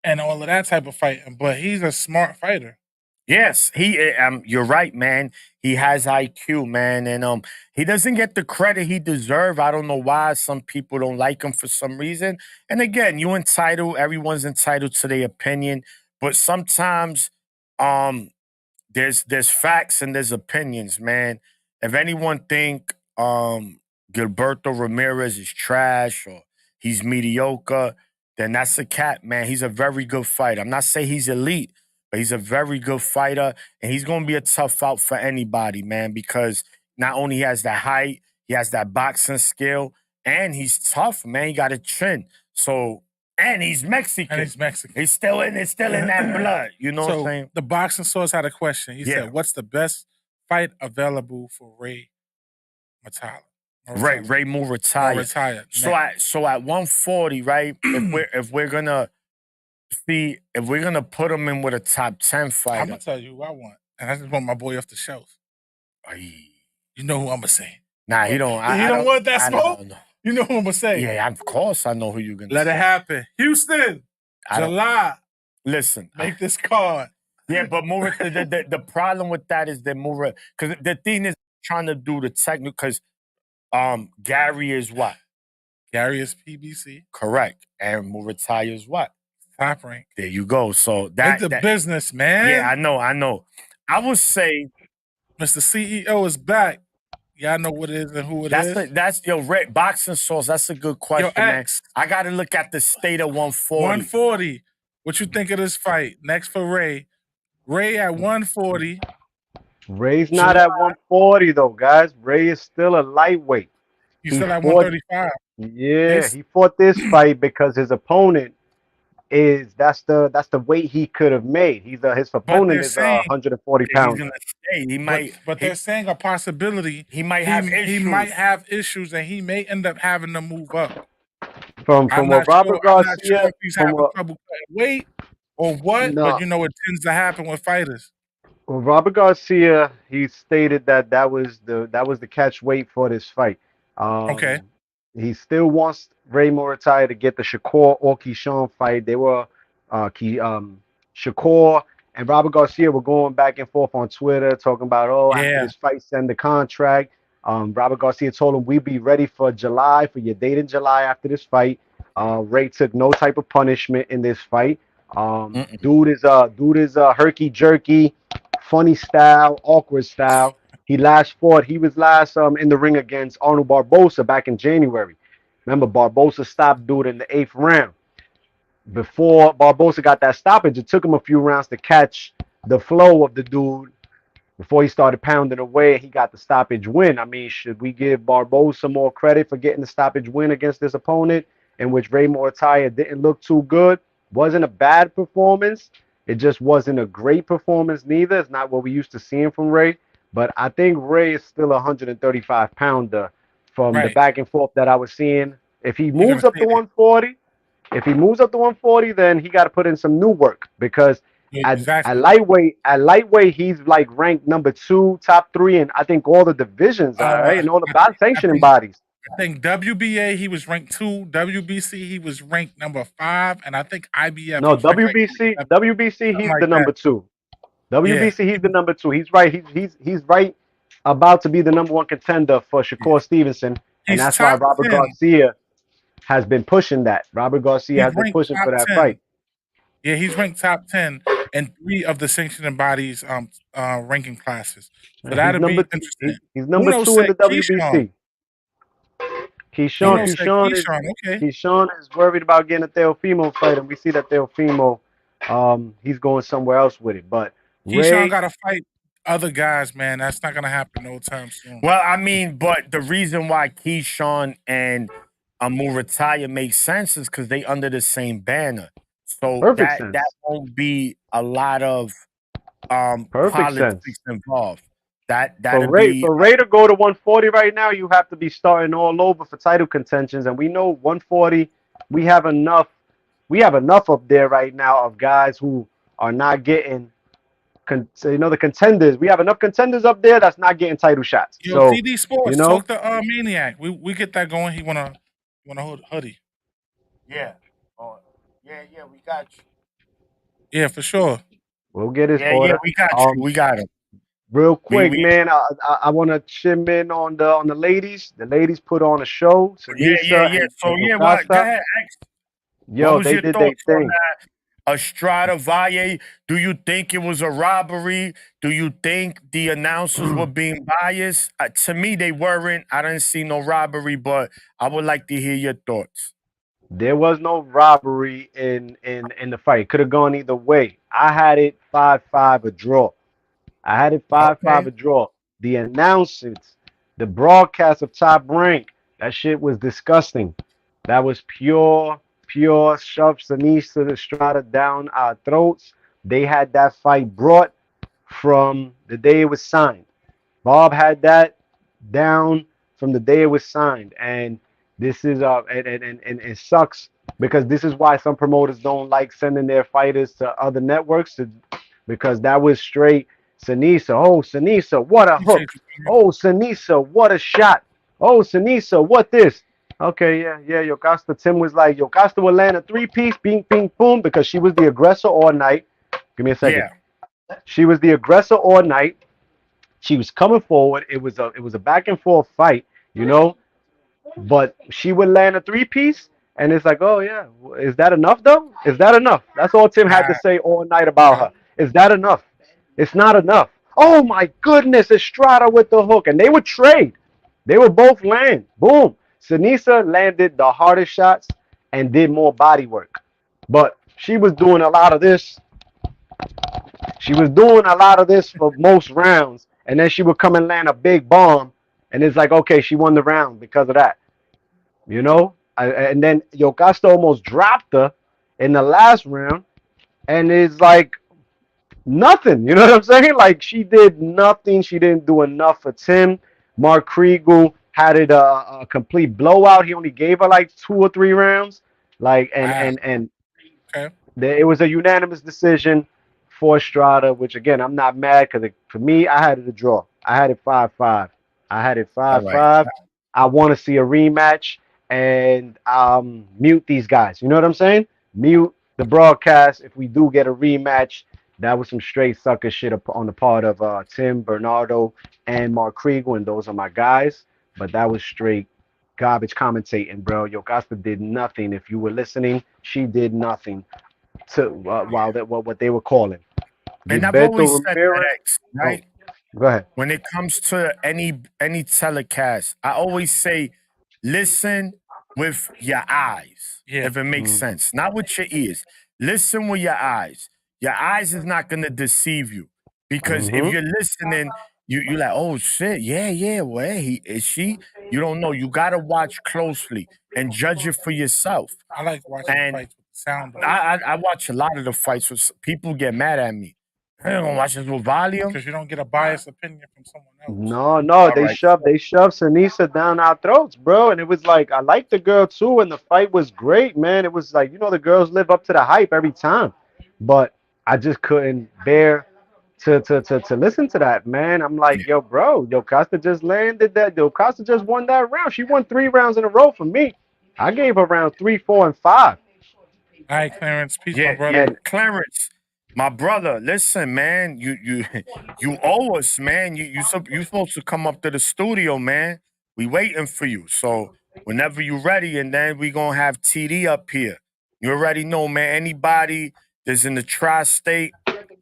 and all of that type of fighting. But he's a smart fighter. Yes, you're right, man. He has IQ, man, and he doesn't get the credit he deserves. I don't know why some people don't like him for some reason. And again, everyone's entitled to their opinion, but sometimes there's facts and there's opinions, man. If anyone think Gilberto Ramirez is trash or he's mediocre, then that's a cat, man. He's a very good fighter. I'm not saying he's elite, but he's a very good fighter, and he's going to be a tough out for anybody, man, because not only he has that height, he has that boxing skill, and he's tough, man. He got a chin. So, and he's Mexican. It's still in that blood. You know what I'm saying? The boxing source had a question. He said, what's the best fight available for Ray Muratalla? Ray Muratalla. So at 140, right? if we're gonna put him in with a top 10 fighter, I'm gonna tell you who I want, and I just want my boy off the shelf. You know who I'm gonna say? Nah, he don't. You don't want that smoke? You know who I'm gonna say? Yeah, of course I know who you're gonna. Let it happen, Houston. July. Listen, make this card. Yeah, but the problem with that is that because the thing is trying to do the technical, because Gary is what? Gary is PBC. Correct. And Muratalla is what? Top rank. There you go. So that's the business, man. Yeah, I know. I would say Mr. CEO is back. Y'all know what it is and who it is. That's Red Boxing Source. That's a good question, man. I got to look at the state of 140. 140. What you think of this fight? Next for Ray. Ray at 140. Ray's not at 140 though, guys. Ray is still a lightweight. He's still at 135. Yeah, he fought this fight because his opponent that's the weight he could have made. His opponent is 140 pounds. He's gonna stay. He might, but they're saying a possibility. He might have issues. He might have issues, and he may end up having to move up. From what Robert Garcia, I'm not sure if he's having trouble cutting weight or what, but it tends to happen with fighters. Well, Robert Garcia, he stated that was the catch weight for this fight. Okay. He still wants Ray Muratalla to get the Shakur or Keyshawn fight. They were Shakur and Robert Garcia were going back and forth on Twitter talking about, after this fight, send the contract. Robert Garcia told him, we'd be ready for July, for your date in July after this fight. Ray took no type of punishment in this fight. Mm-mm. Dude is herky jerky, funny style, awkward style. He was last in the ring against Arnold Barbosa back in January. Remember, Barbosa stopped dude in the 8th round. Before Barbosa got that stoppage, it took him a few rounds to catch the flow of the dude before he started pounding away. He got the stoppage win. I mean, should we give Barbosa more credit for getting the stoppage win against this opponent, in which Ray Mortaya didn't look too good? Wasn't a bad performance. It just wasn't a great performance neither. It's not what we used to seeing from Ray. But I think Ray is still a 135 pounder from the Right. back and forth that I was seeing. If he You're moves gonna up see to that. 140, if he moves up to 140, then he got to put in some new work because at Exactly. lightweight, he's like ranked number 2, top 3, and I think all the divisions are right, and all the I sanctioning think bodies. I think WBA he was ranked 2, WBC he was ranked number 5, and I think IBF he No, was ranked like number 7, WBC, something he's like the that. number 2. Yeah, WBC, he's the number 2. He's right. He's right about to be the number 1 contender for Shakur Stevenson, and he's that's why top Robert 10. Garcia has been pushing that. Robert Garcia He's has been ranked pushing top for that 10. fight. Yeah, he's ranked top 10 in 3 of the sanctioning bodies ranking classes. So He's that'll number be two. interesting. He's number Uno 2 in said the Keyshawn. WBC. Keyshawn, Uno said Keyshawn is Keyshawn. Okay. Keyshawn is worried about getting a Teofimo fight, and we see that Teofimo, he's going somewhere else with it. But Keyshawn Ray, got to fight other guys, man. That's not gonna happen no time soon. Well, I mean, but the reason why Keyshawn and Murataya make sense is because they under the same banner. So perfect that sense. won't be a lot of Perfect politics sense. involved. That'll be For Ray to go to 140 right now, you have to be starting all over for title contentions, and we know 140. We have enough. We have enough up there right now of guys who are not getting. The contenders. We have enough contenders up there that's not getting title shots. Yo, So, TD you Sports, know, talk to Maniac. We get that going. He want a hoodie. yeah. Oh, yeah, we got you. Yeah, for sure. we'll get his Yeah, order. we got you. We got him. Real We quick, we man, I want to chime in on the ladies. The ladies put on a show. Sanisa yeah. So and yeah, what? Go Yokasta. ahead. What Yo, was they your did their thoughts on thing. that? Estrada Valle, do you think it was a robbery? Do you think the announcers were being biased? To me, they weren't. I didn't see no robbery, but I would like to hear your thoughts. There was no robbery in the fight. Could have gone either way. I had it 5-5 a draw. I had it 5-5 Okay. a draw. The announcers, the broadcast of Top Rank, that shit was disgusting. That was pure shove Sanisa Estrada down our throats. They had that fight brought from the day it was signed. Bob had that down from the day it was signed, and this is and it sucks because this is why some promoters don't like sending their fighters to other networks because that was straight Sanisa. Oh, Sanisa, what a Appreciate hook. you. Oh, Sanisa, what a shot. Oh, Sanisa, what this? Okay, yeah. Yokasta. Tim was like, Yokasta will land a 3-piece, bing, bing, boom, because she was the aggressor all night. Give me a second. Yeah. She was the aggressor all night. She was coming forward. It was a back and forth fight, you know. But she would land a 3-piece, and it's like, oh yeah, is that enough though? Is that enough? That's all Tim had to Ah, say all night about okay. her. Is that enough? It's not enough. Oh my goodness, Estrada with the hook, and they would trade. They would both land. Boom. Sanisa landed the hardest shots and did more body work, but she was doing a lot of this. She was doing a lot of this for most rounds, and then she would come and land a big bomb, and it's like, okay, she won the round because of that. You know? And then Yokasta almost dropped her in the last round, and it's like nothing. You know what I'm saying? Like she did nothing. She didn't do enough for Tim. Mark Kriegel had it a complete blowout. He only gave her like 2 or 3 rounds. Like Ah, okay. it was a unanimous decision for Estrada, which again I'm not mad because for me I had it a draw. I had it 5-5. I had it All five right. five. I want to see a rematch and mute these guys. You know what I'm saying? Mute the broadcast if we do get a rematch. That was some straight sucker shit on the part of Tim, Bernardo, and Mark Kriegel, and those are my guys. But that was straight garbage commentating, bro. Yokasta did nothing. If you were listening, she did nothing. to while that what they were calling. And I've Gilberto always said that, Ramirez. X, Oh, right? go ahead. When it comes to any telecast, I always say listen with your eyes, Yeah. if it makes Mm. sense. Not with your ears. Listen with your eyes. Your eyes is not gonna deceive you. Because if Mhm. you're listening, you like, oh shit, yeah, well, is she? You don't know. You gotta watch closely and judge it for yourself. I like watching And fights with the sound on I watch a lot of the fights. People get mad at me. I ain't gonna watch this with volume. because you don't get a biased opinion from someone else. No, All they right. shoved Sanisa down our throats, bro. And it was like I liked the girl too, and the fight was great, man. It was like, the girls live up to the hype every time. But I just couldn't bear to listen to that, man. I'm like, yo, bro, Costa just landed that. Costa just won that round. She won 3 rounds in a row for me. I gave her rounds 3, 4, and 5. All right, Clarence. Peace, my Yeah, brother. yeah, Clarence, my brother. Listen, man, you owe us, man. You supposed to come up to the studio, man. We waiting for you. So whenever you ready, and then we gonna have TD up here. You already know, man. Anybody that's in the tri-state,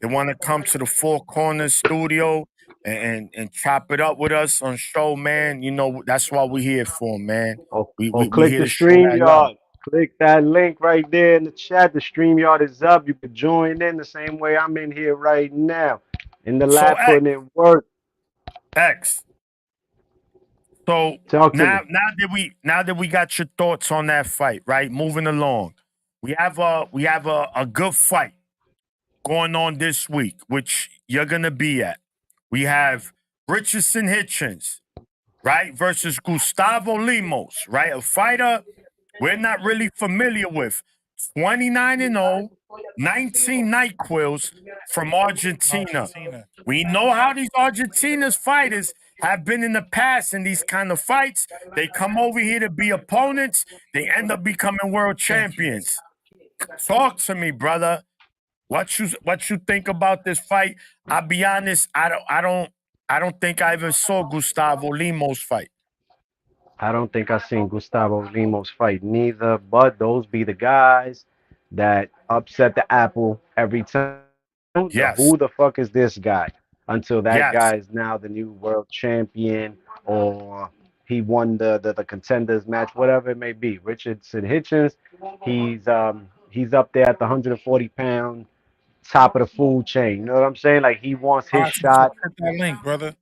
they want to come to the Four Corners studio and chop it up with us on show, man. That's what we here for, man. Or We click here the to show that love. StreamYard. Click that link right there in the chat. The StreamYard is up. You can join in the same way I'm in here right now. In the So lab putting in work. X. So Talk to me. now that we got your thoughts on that fight, right? Moving along, we have a good fight going on this week, which you're gonna be at. We have Richardson Hitchens, right, versus Gustavo Lemos, right? A fighter we're not really familiar with. 29-0, 19 night quills from Argentina. We know how these Argentina's fighters have been in the past in these kind of fights. They come over here to be opponents. They end up becoming world champions. Talk to me, brother. What you think about this fight? I'll be honest. I don't think I ever saw Gustavo Lemos fight. I don't think I've seen Gustavo Lemos fight neither, but those be the guys that upset the apple every time. Yes. Who the fuck is this guy? Until that Yes. guy is now the new world champion, or he won the contenders match, whatever it may be. Richardson Hitchens, he's up there at the 140-pound top of the food chain. You know what I'm saying? Like he wants his shot. Hit that link, brother.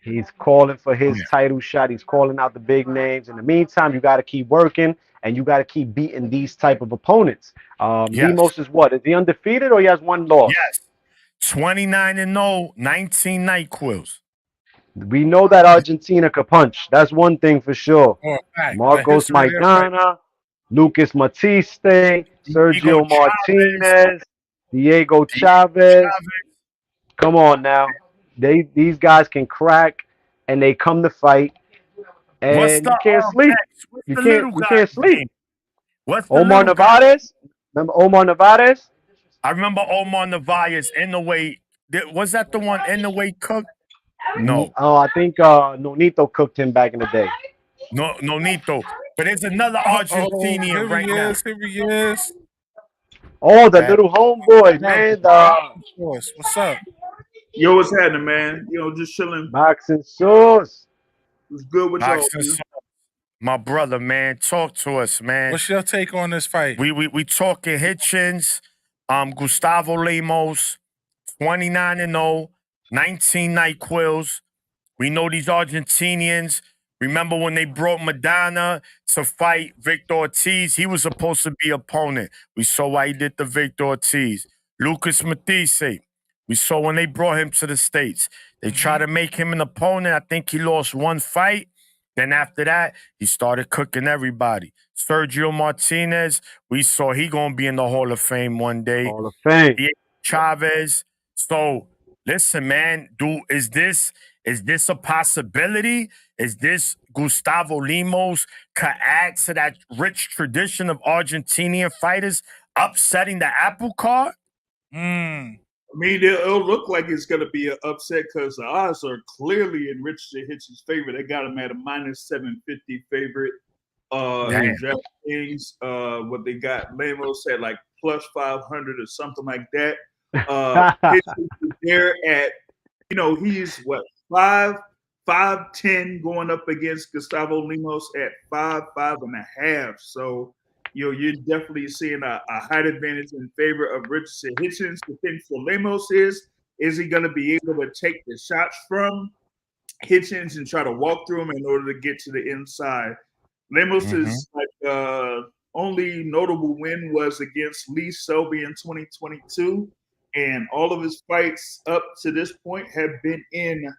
He's calling for his Yeah. title shot. He's calling out the big names. In the meantime, you got to keep working and you got to keep beating these type of opponents. Yes. Lemos is what? Is he undefeated or he has 1 loss? Yes. 29-0, 19 night quills. We know that Argentina could punch. That's one thing for sure. Oh, fact. Marcos The history of that fight. Maidana, Lucas Matiste, Sergio Martinez, Diego Chavez. Come on now. These guys can crack and they come to fight. And you can't sleep. You can't sleep. What's the Omar little guy? Narvaez? Remember Omar Narvaez? I remember Omar Narvaez in the way. Was that the one in the way cooked? No. Oh, I think Nonito cooked him back in the day. No, Nonito. But there's another Argentinian right now. Here he is. Oh, the little homeboy, man. What's up? Yo, what's happening, man? Just chilling. Boxing sauce. What's good with y'all? Boxing sauce. My brother, man. Talk to us, man. What's your take on this fight? We talking Hitchens, Gustavo Lemos, 29-0, 19 night quills. We know these Argentinians. Remember when they brought Madonna to fight Victor Ortiz? He was supposed to be opponent. We saw why he did to Victor Ortiz. Lucas Matisse. We saw when they brought him to the States. They tried to make him an opponent. I think he lost 1 fight. Then after that, he started cooking everybody. Sergio Martinez, we saw he gonna be in the Hall of Fame one day. Hall of Fame. Chavez. So listen, man, is this a possibility? Is this Gustavo Lemos could add to that rich tradition of Argentinian fighters upsetting the apple cart? I mean, it'll look like it's going to be an upset because the odds are clearly in Richardson Hitchens' favor. They got him at a -750 favorite. In DraftKings, what they got, Lemos had like plus 500 or something like that. They're at, he's what, 5'10", going up against Gustavo Lemos at 5'5.5". So, you're definitely seeing a height advantage in favor of Richardson Hitchens. The thing for Lemos is he going to be able to take the shots from Hitchens and try to walk through him in order to get to the inside? Lemos is only notable win was against Lee Selby in 2022, and all of his fights up to this point have been in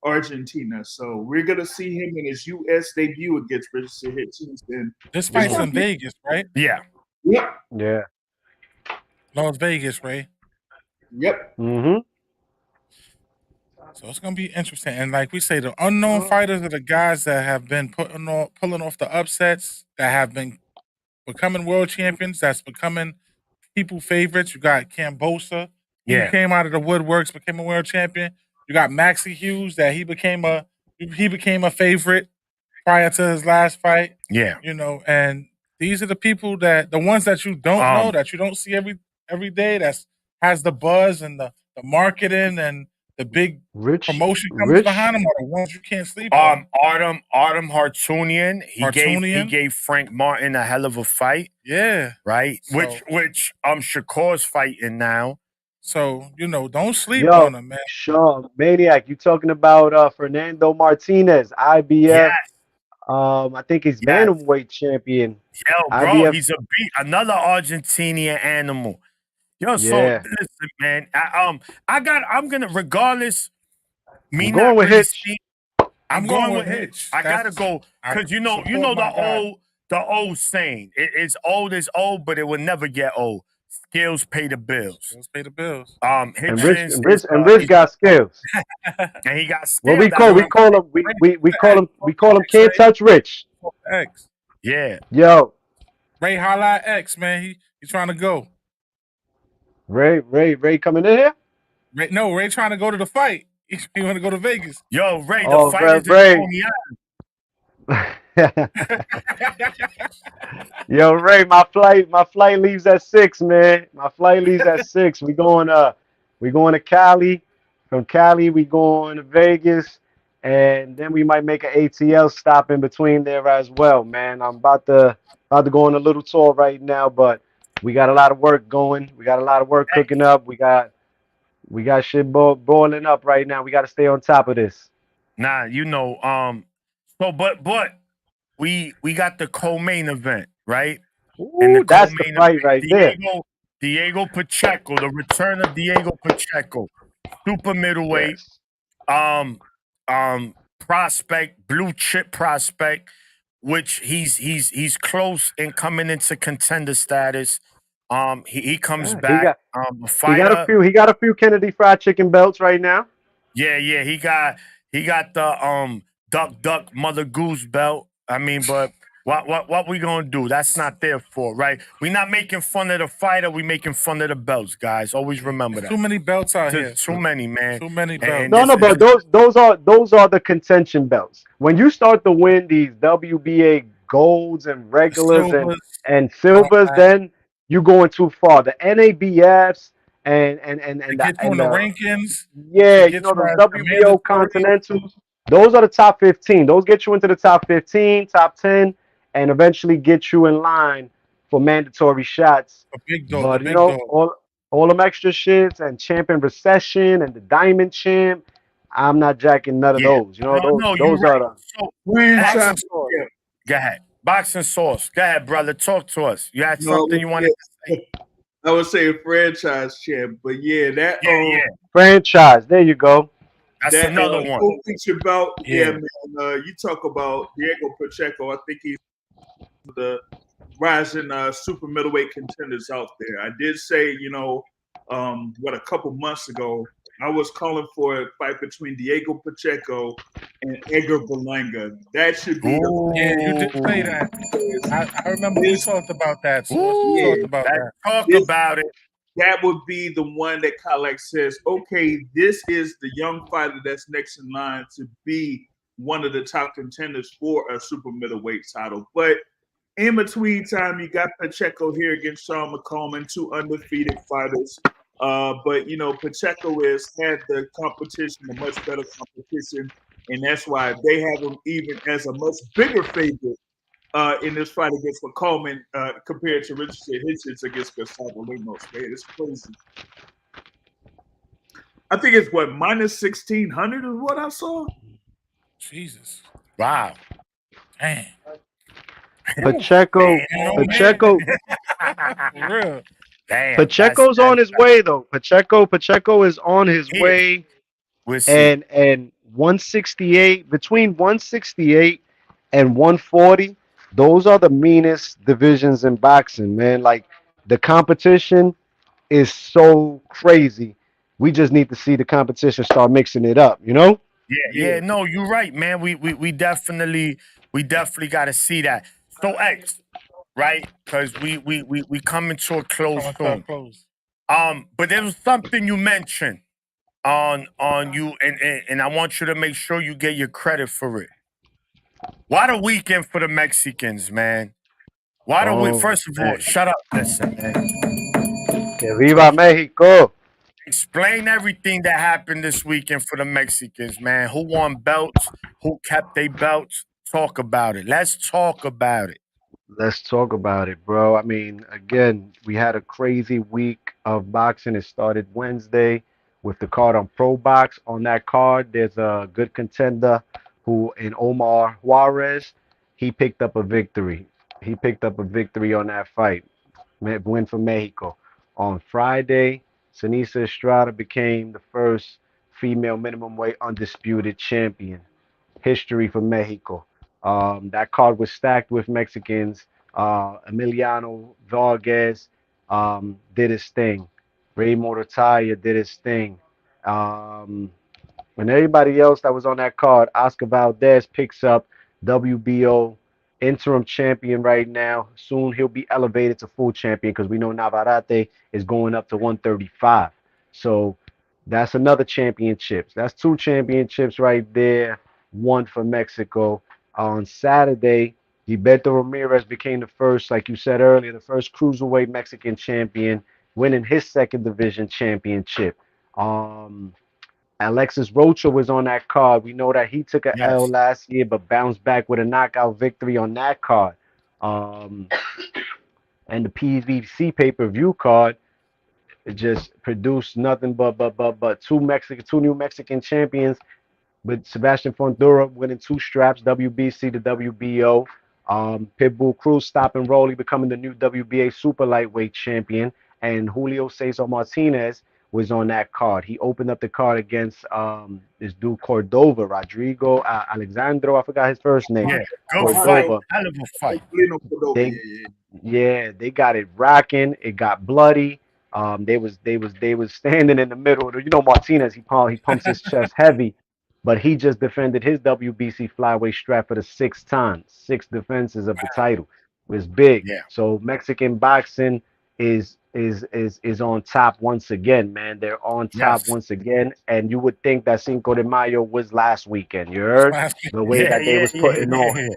Argentina. So we're gonna see him in his U.S. debut against Richardson Hitchens. And this fight's in Vegas, right? Yeah. Yep. Yeah. Las Vegas, right? Yep. Mm-hmm. So it's gonna be interesting. And like we say, the unknown fighters are the guys that have been pulling off the upsets, that have been becoming world champions, that's becoming people favorites. You got Cambosa, who came out of the woodworks, became a world champion. You got Maxie Hughes, that he became a favorite prior to his last fight. Yeah. And these are the people the ones that you don't know, that you don't see every day, has the buzz and the marketing and the big promotion comes behind them, are the ones you can't sleep on. Artem Hartunian. He gave Frank Martin a hell of a fight. Yeah. Right? So, which Shakur's fighting now. So, don't sleep on him, man. Sean, Maniac, you talking about Fernando Martinez, IBF. Yes. I think he's bantamweight champion. Yo, bro, IBF. he's another Argentinian animal. Yo, so listen, man. I'm gonna, regardless. I'm going with Hitch. I'm going with Hitch. I gotta go because you know the old saying. It's old as old, but it will never get old. Skills pay the bills. Skills pay the bills. And Rich got skills. And he got skills. Well, we call him can't touch Rich. X. Yeah. Yo. Ray highlight X, man. He's trying to go. Ray coming in here? Ray trying to go to the fight. He want to go to Vegas. Yo, Ray, the fight is Ray. Yo, Ray, my flight leaves at 6, man. My flight leaves at 6. We going to Cali. From Cali, we going to Vegas, and then we might make an ATL stop in between there as well, man. I'm about to go on a little tour right now, but we got a lot of work going. We got a lot of work cooking up. We got shit boiling up right now. We got to stay on top of this. Nah, so but we got the co-main event, right? Ooh, that's the fight right there. Diego Pacheco, the return of Diego Pacheco, super middleweight, prospect, blue chip prospect, which he's close in coming into contender status. He comes back. He got a few Kennedy Fried Chicken belts right now. Yeah, he got the Duck Mother Goose belt. I mean, but what we gonna do? That's not their fault, right? We're not making fun of the fighter. We making fun of the belts, guys. Always remember that. Too many belts out here. Too many, man. Too many belts. But those are the contention belts. When you start to win these WBA golds and regulars and silvers, then you're going too far. The NABFs and the rankings. Yeah, the WBO Continentals. Those are the top 15. Those get you into the top 15, top 10, and eventually get you in line for mandatory shots. A big dog. But all them extra shits and champion recession and the diamond champ, I'm not jacking none of those. Those are the. Go ahead. Boxing Sauce. Go ahead, brother. Talk to us. You had something you wanted to say? I would say franchise champ, but franchise. There you go. That's another one. About, man. You talk about Diego Pacheco. I think he's the rising super middleweight contenders out there. I did say, a couple months ago, I was calling for a fight between Diego Pacheco and Edgar Berlanga. That should be. You did say that. I remember we talked about that. So Talk about it. That would be the one that kind of says, okay, this is the young fighter that's next in line to be one of the top contenders for a super middleweight title. But In between time, you got Pacheco here against Sean McCollum, 2 undefeated fighters. But Pacheco has had the competition, a much better competition, and that's why they have him even as a much bigger favorite in this fight against McCollum compared to Richardson Hitchens against Gustavo Lemos. Man, it's crazy. I think it's what minus 1,600 is what I saw. Jesus. Wow. Dang. Pacheco, Pacheco, For real. Damn. Pacheco's on his way though. Pacheco is on his Yeah. way, We'll see. and 168 between 168 and 140. Those are the meanest divisions in boxing, man. Like the competition is so crazy. We just need to see the competition start mixing it up, you know? Yeah, no, you're right, man. We definitely got to see that. So X, right? Because we coming to a close soon. But there was something you mentioned on you, and I want you to make sure you get your credit for it. What a weekend for the Mexicans, man. What a week. Oh, First of all, man. shut up, listen, man. Que viva Mexico. Explain everything that happened this weekend for the Mexicans, man. Who won belts? Who kept their belts? Talk about it. Let's talk about it. Let's talk about it, bro. I mean, again, we had a crazy week of boxing. It started Wednesday with the card on Pro Box. On that card, there's a good contender who, in Omar Juarez, he picked up a victory. He picked up a victory on that fight. Win for Mexico. On Friday, Sinisa Estrada became the first female minimum weight undisputed champion. History for Mexico. That card was stacked with Mexicans. Emiliano Vargas did his thing. Ray Mortaya did his thing. And everybody else that was on that card, Oscar Valdez picks up WBO interim champion right now. Soon he'll be elevated to full champion because we know Navarrete is going up to 135. So that's another championship. That's 2 championships right there. One for Mexico. On Saturday, Gilberto Ramirez became the first, like you said earlier, the first cruiserweight Mexican champion, winning his second division championship. Alexis Rocha was on that card. We know that he took a L last year, but bounced back with a knockout victory on that card. And the PVC pay-per-view card, it just produced nothing but two new Mexican champions, with Sebastian Fundora winning 2 straps, WBC to WBO. Pitbull Cruz stopping Rolly, becoming the new WBA super lightweight champion, and Julio Cesar Martinez was on that card. He opened up the card against this dude Cordova, Rodrigo Alexandro. I forgot his first name. Yeah, good fight. Hell of a fight. They got it rocking. It got bloody. They was standing in the middle. You know, Martinez, he pumps his chest heavy, but he just defended his WBC flyweight strap for the 6th time. 6 defenses of the title. It was big. Yeah. So Mexican boxing is on top once again, man. They're on top once again, and you would think that Cinco de Mayo was last weekend. You heard the way that they was putting on.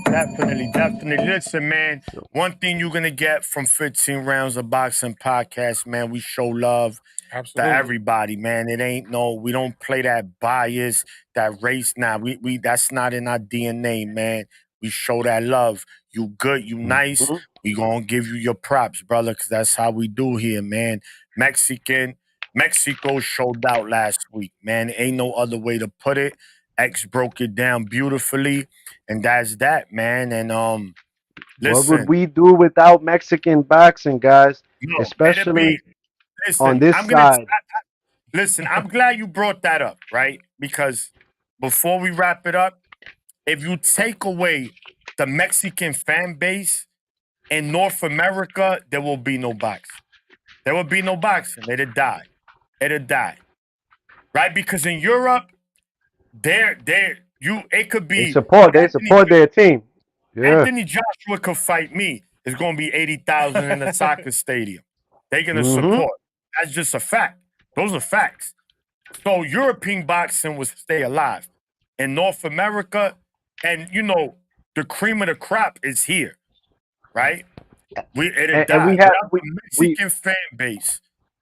Definitely. Listen, man. One thing you're gonna get from 15 Rounds of Boxing podcast, man. We show love to everybody, man. It ain't we don't play that bias, that race. Nah, we that's not in our DNA, man. We show that love. You good, you nice. Mm-hmm. We gonna give you your props, brother, because that's how we do here, man. Mexico showed out last week, man. Ain't no other way to put it. X broke it down beautifully, and that's that, man. And listen, what would we do without Mexican boxing, guys? Especially on this side. Listen, I'm glad you brought that up, right? Because before we wrap it up, if you take away the Mexican fan base in North America, there will be no boxing. There will be no boxing. It'll die. Right? Because in Europe, it could be they support their team. Yeah. Anthony Joshua could fight me. It's gonna be 80,000 in the soccer stadium. They're gonna support. That's just a fact. Those are facts. So European boxing will stay alive. In North America, and the cream of the crop is here. right? It'll And die. we have Without the we Mexican fan base,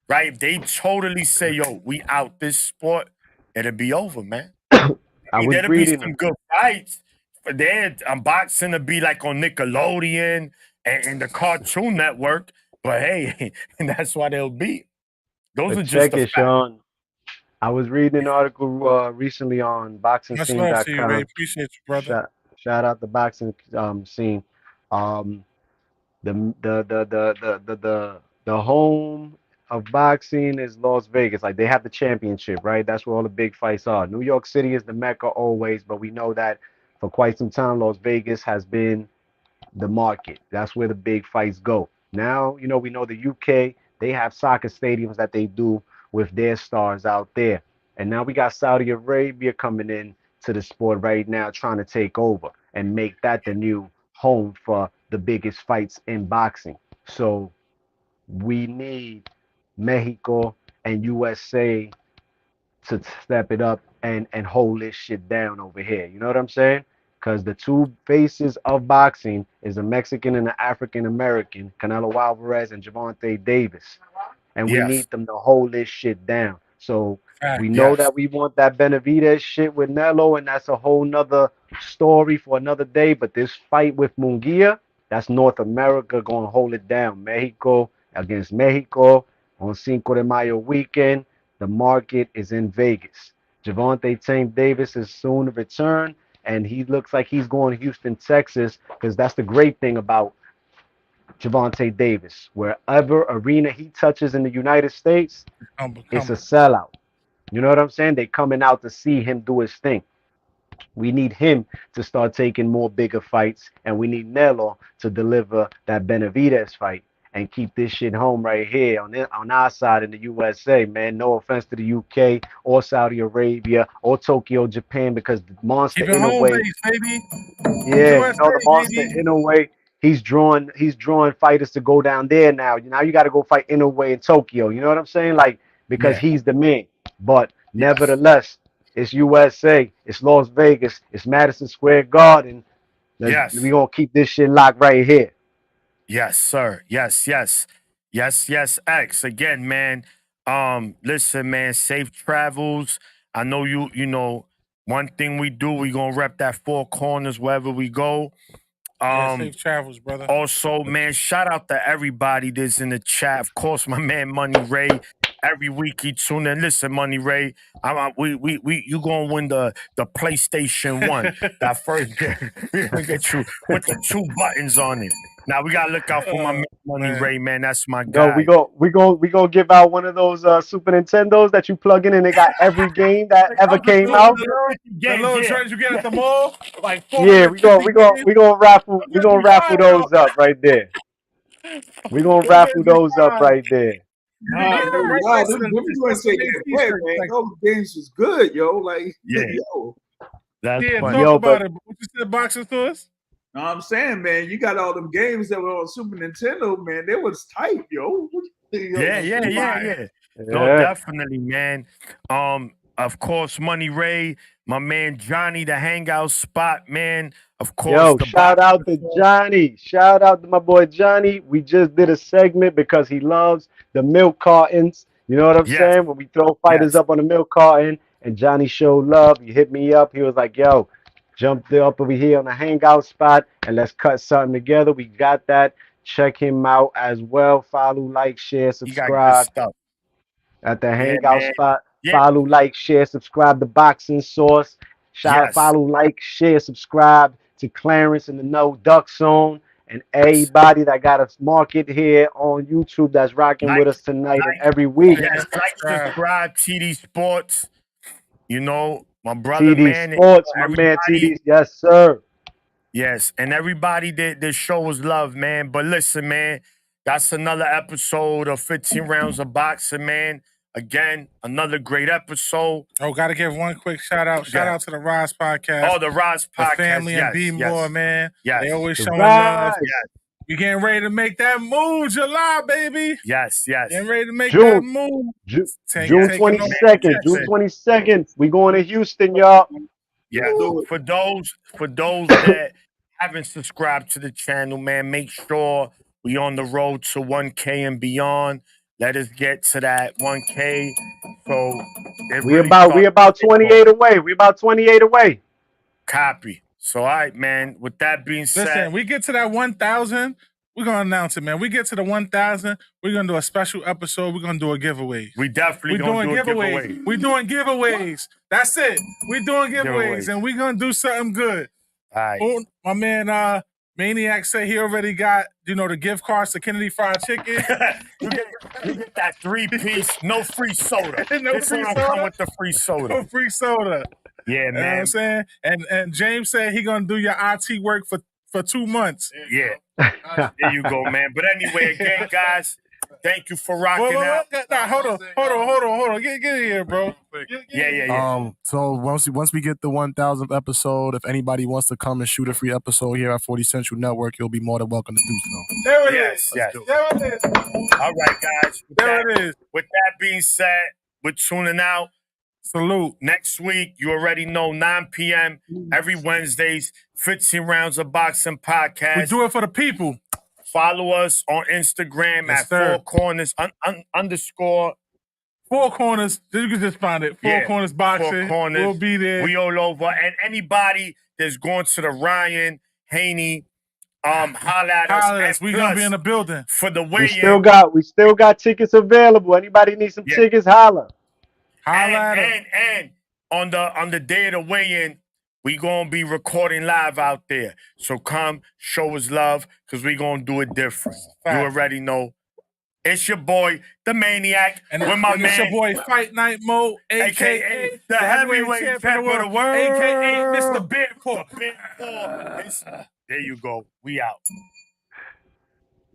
right? If they totally say, yo, we out this sport, it'll be over, man. I was There'll be reading some good fights. But then boxing to be like on Nickelodeon and the Cartoon Network. But hey, and that's why they'll be. Those but are just check the it, facts. Sean. I was reading an article recently on Much love to you, Ray. boxingscene.com. Appreciate you, brother. Shout out the boxing scene. Um, the home of boxing is Las Vegas. Like they have the championship, right? That's where all the big fights are. New York City is the mecca always, but we know that for quite some time, Las Vegas has been the market. That's where the big fights go. Now, we know the UK, they have soccer stadiums that they do with their stars out there. And now we got Saudi Arabia coming in to the sport right now, trying to take over and make that the new home for the biggest fights in boxing. So we need Mexico and USA to step it up and hold this shit down over here. You know what I'm saying? Because the two faces of boxing is a Mexican and an African American, Canelo Alvarez and Gervonta Davis, and we Yes. need them to hold this shit down. So Fact. we know Yes. that we want that Benavidez shit with Nelo, and that's a whole nother story for another day. But this fight with Munguia, that's North America going to hold it down. Mexico against Mexico on Cinco de Mayo weekend. The market is in Vegas. Gervonta Tank Davis is soon to return, and he looks like he's going to Houston, Texas, because that's the great thing about Gervonta Davis. Wherever arena he touches in the United States, it's a sellout. You know what I'm saying? They coming out to see him do his thing. We need him to start taking more bigger fights, and we need Nelo to deliver that Benavidez fight and keep this shit home right here on our side in the USA, man. No offense to the UK or Saudi Arabia or Tokyo, Japan, because the monster Keep it in a home way, base, baby. yeah, USA, the monster baby. in a way, he's drawing fighters to go down there now. Now you got to go fight Inoue in Tokyo. You know what I'm saying? Like because Yeah. he's the man. But nevertheless, it's USA, it's Las Vegas, it's Madison Square Garden. Yes. We gonna keep this shit locked right here. Yes, sir. Yes. X. Again, man. Listen, man, safe travels. I know you know, one thing we do, we gonna rep that four corners wherever we go. Yeah, safe travels, brother. Also, man, shout out to everybody that's in the chat. Of course, my man Money Ray. Every week he tune in. Listen, Money Ray, you gonna win the PlayStation 1. That first game. We're gonna get you with the 2 buttons on it. Now we gotta look out for my man Money Ray, man. That's my guy. Yo, we gonna give out one of those Super Nintendos that you plug in and they got every game that ever came out. The little shirts you get at the mall, like Yeah, we gonna raffle those up right there. We gonna raffle those up right there. Nah, them USA games, man. Those games was good, yo. Like, Yeah. yo. That's Yeah, funny. talk about it. What you said, boxing to us? No, I'm saying, man, you got all them games that were on Super Nintendo, man. They was tight, yo. Yeah. No, definitely, man. Of course, Money Ray, my man Johnny, the hangout spot, man. Of course, Yo, shout out to Johnny. Shout out to my boy Johnny. We just did a segment because he loves the milk cartons. You know what I'm saying? When we throw fighters up on the milk carton, and Johnny showed love. He hit me up. He was like, yo, jump up over here on the hangout spot and let's cut something together. We got that. Check him out as well. Follow, like, share, subscribe at the hangout spot. Follow, like, share, subscribe to Boxing Source. Follow, like, share, subscribe to Clarence and the No Duck Zone and everybody that got a market here on YouTube that's rocking with us tonight and every week. Yes, subscribe, TD Sports. You know, my brother, TD man. Sports, my man TD. Yes, sir. Yes, and everybody that show us love, man. But listen, man, that's another episode of 15 Rounds of Boxing, man. Again, another great episode. Oh, gotta give one quick shout out. Shout out to the Rise Podcast. Oh, the Rise Podcast. The family and B More, man. Yes. They always showing love. We getting ready to make that move, July, baby. Yes. Getting ready to make that move. June 22nd. June 22nd. We going to Houston, y'all. Yeah. For those that haven't subscribed to the channel, man, make sure we on the road to 1K and beyond. Let us get to that 1K. So We about 28 away. We about 28 away. Copy. So, all right, man. With that being said, Listen, we get to that 1,000, we're gonna announce it, man. We get to the 1,000, we're gonna do a special episode. We're gonna do a giveaway. we definitely gonna do a giveaway. We're doing giveaways. That's it. We're doing giveaways, and we're gonna do something good. All right. Oh, my man, Maniac said he already got, the gift cards to Kennedy Fried Chicken. you get that 3-piece, no free soda. No This free one soda? come with the free soda. No free soda. Yeah, You know what man. I'm saying? And James said he gonna do your IT work for 2 months. Yeah. There you go, man. But anyway, again, guys, thank you for rocking out. Hold on. Get in here, bro. Yeah. So once we get the 1,000th episode, if anybody wants to come and shoot a free episode here at 40 Central Network, you'll be more than welcome to do so. There it Yes, is. yes. There it is. All right, guys. There it is. With that being said, we're tuning out. Salute. Next week, you already know, 9 p.m. every Wednesdays, 15 Rounds of Boxing Podcast. We do it for the people. Follow us on Instagram Yes, at sir. Four Corners underscore. Four Corners. You can just find it. Four Corners Boxing. Four Corners. We'll be there. We all over. And anybody that's going to the Ryan Haney, holla at us. Holla at us. And We gonna be plus, in the building. for the We weigh-in. still got tickets available. Anybody need some tickets? Holla. Holla at us. And on the day of the weigh-in, we gonna be recording live out there. So come show us love, because we gonna do it different. You already know. It's your boy, the Maniac, And with my it's man, your boy Fight Night Mo, AKA the heavyweight champ of the world, AKA Mr. Beardpaw. There you go. We out.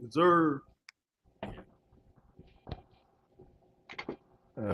Reserve.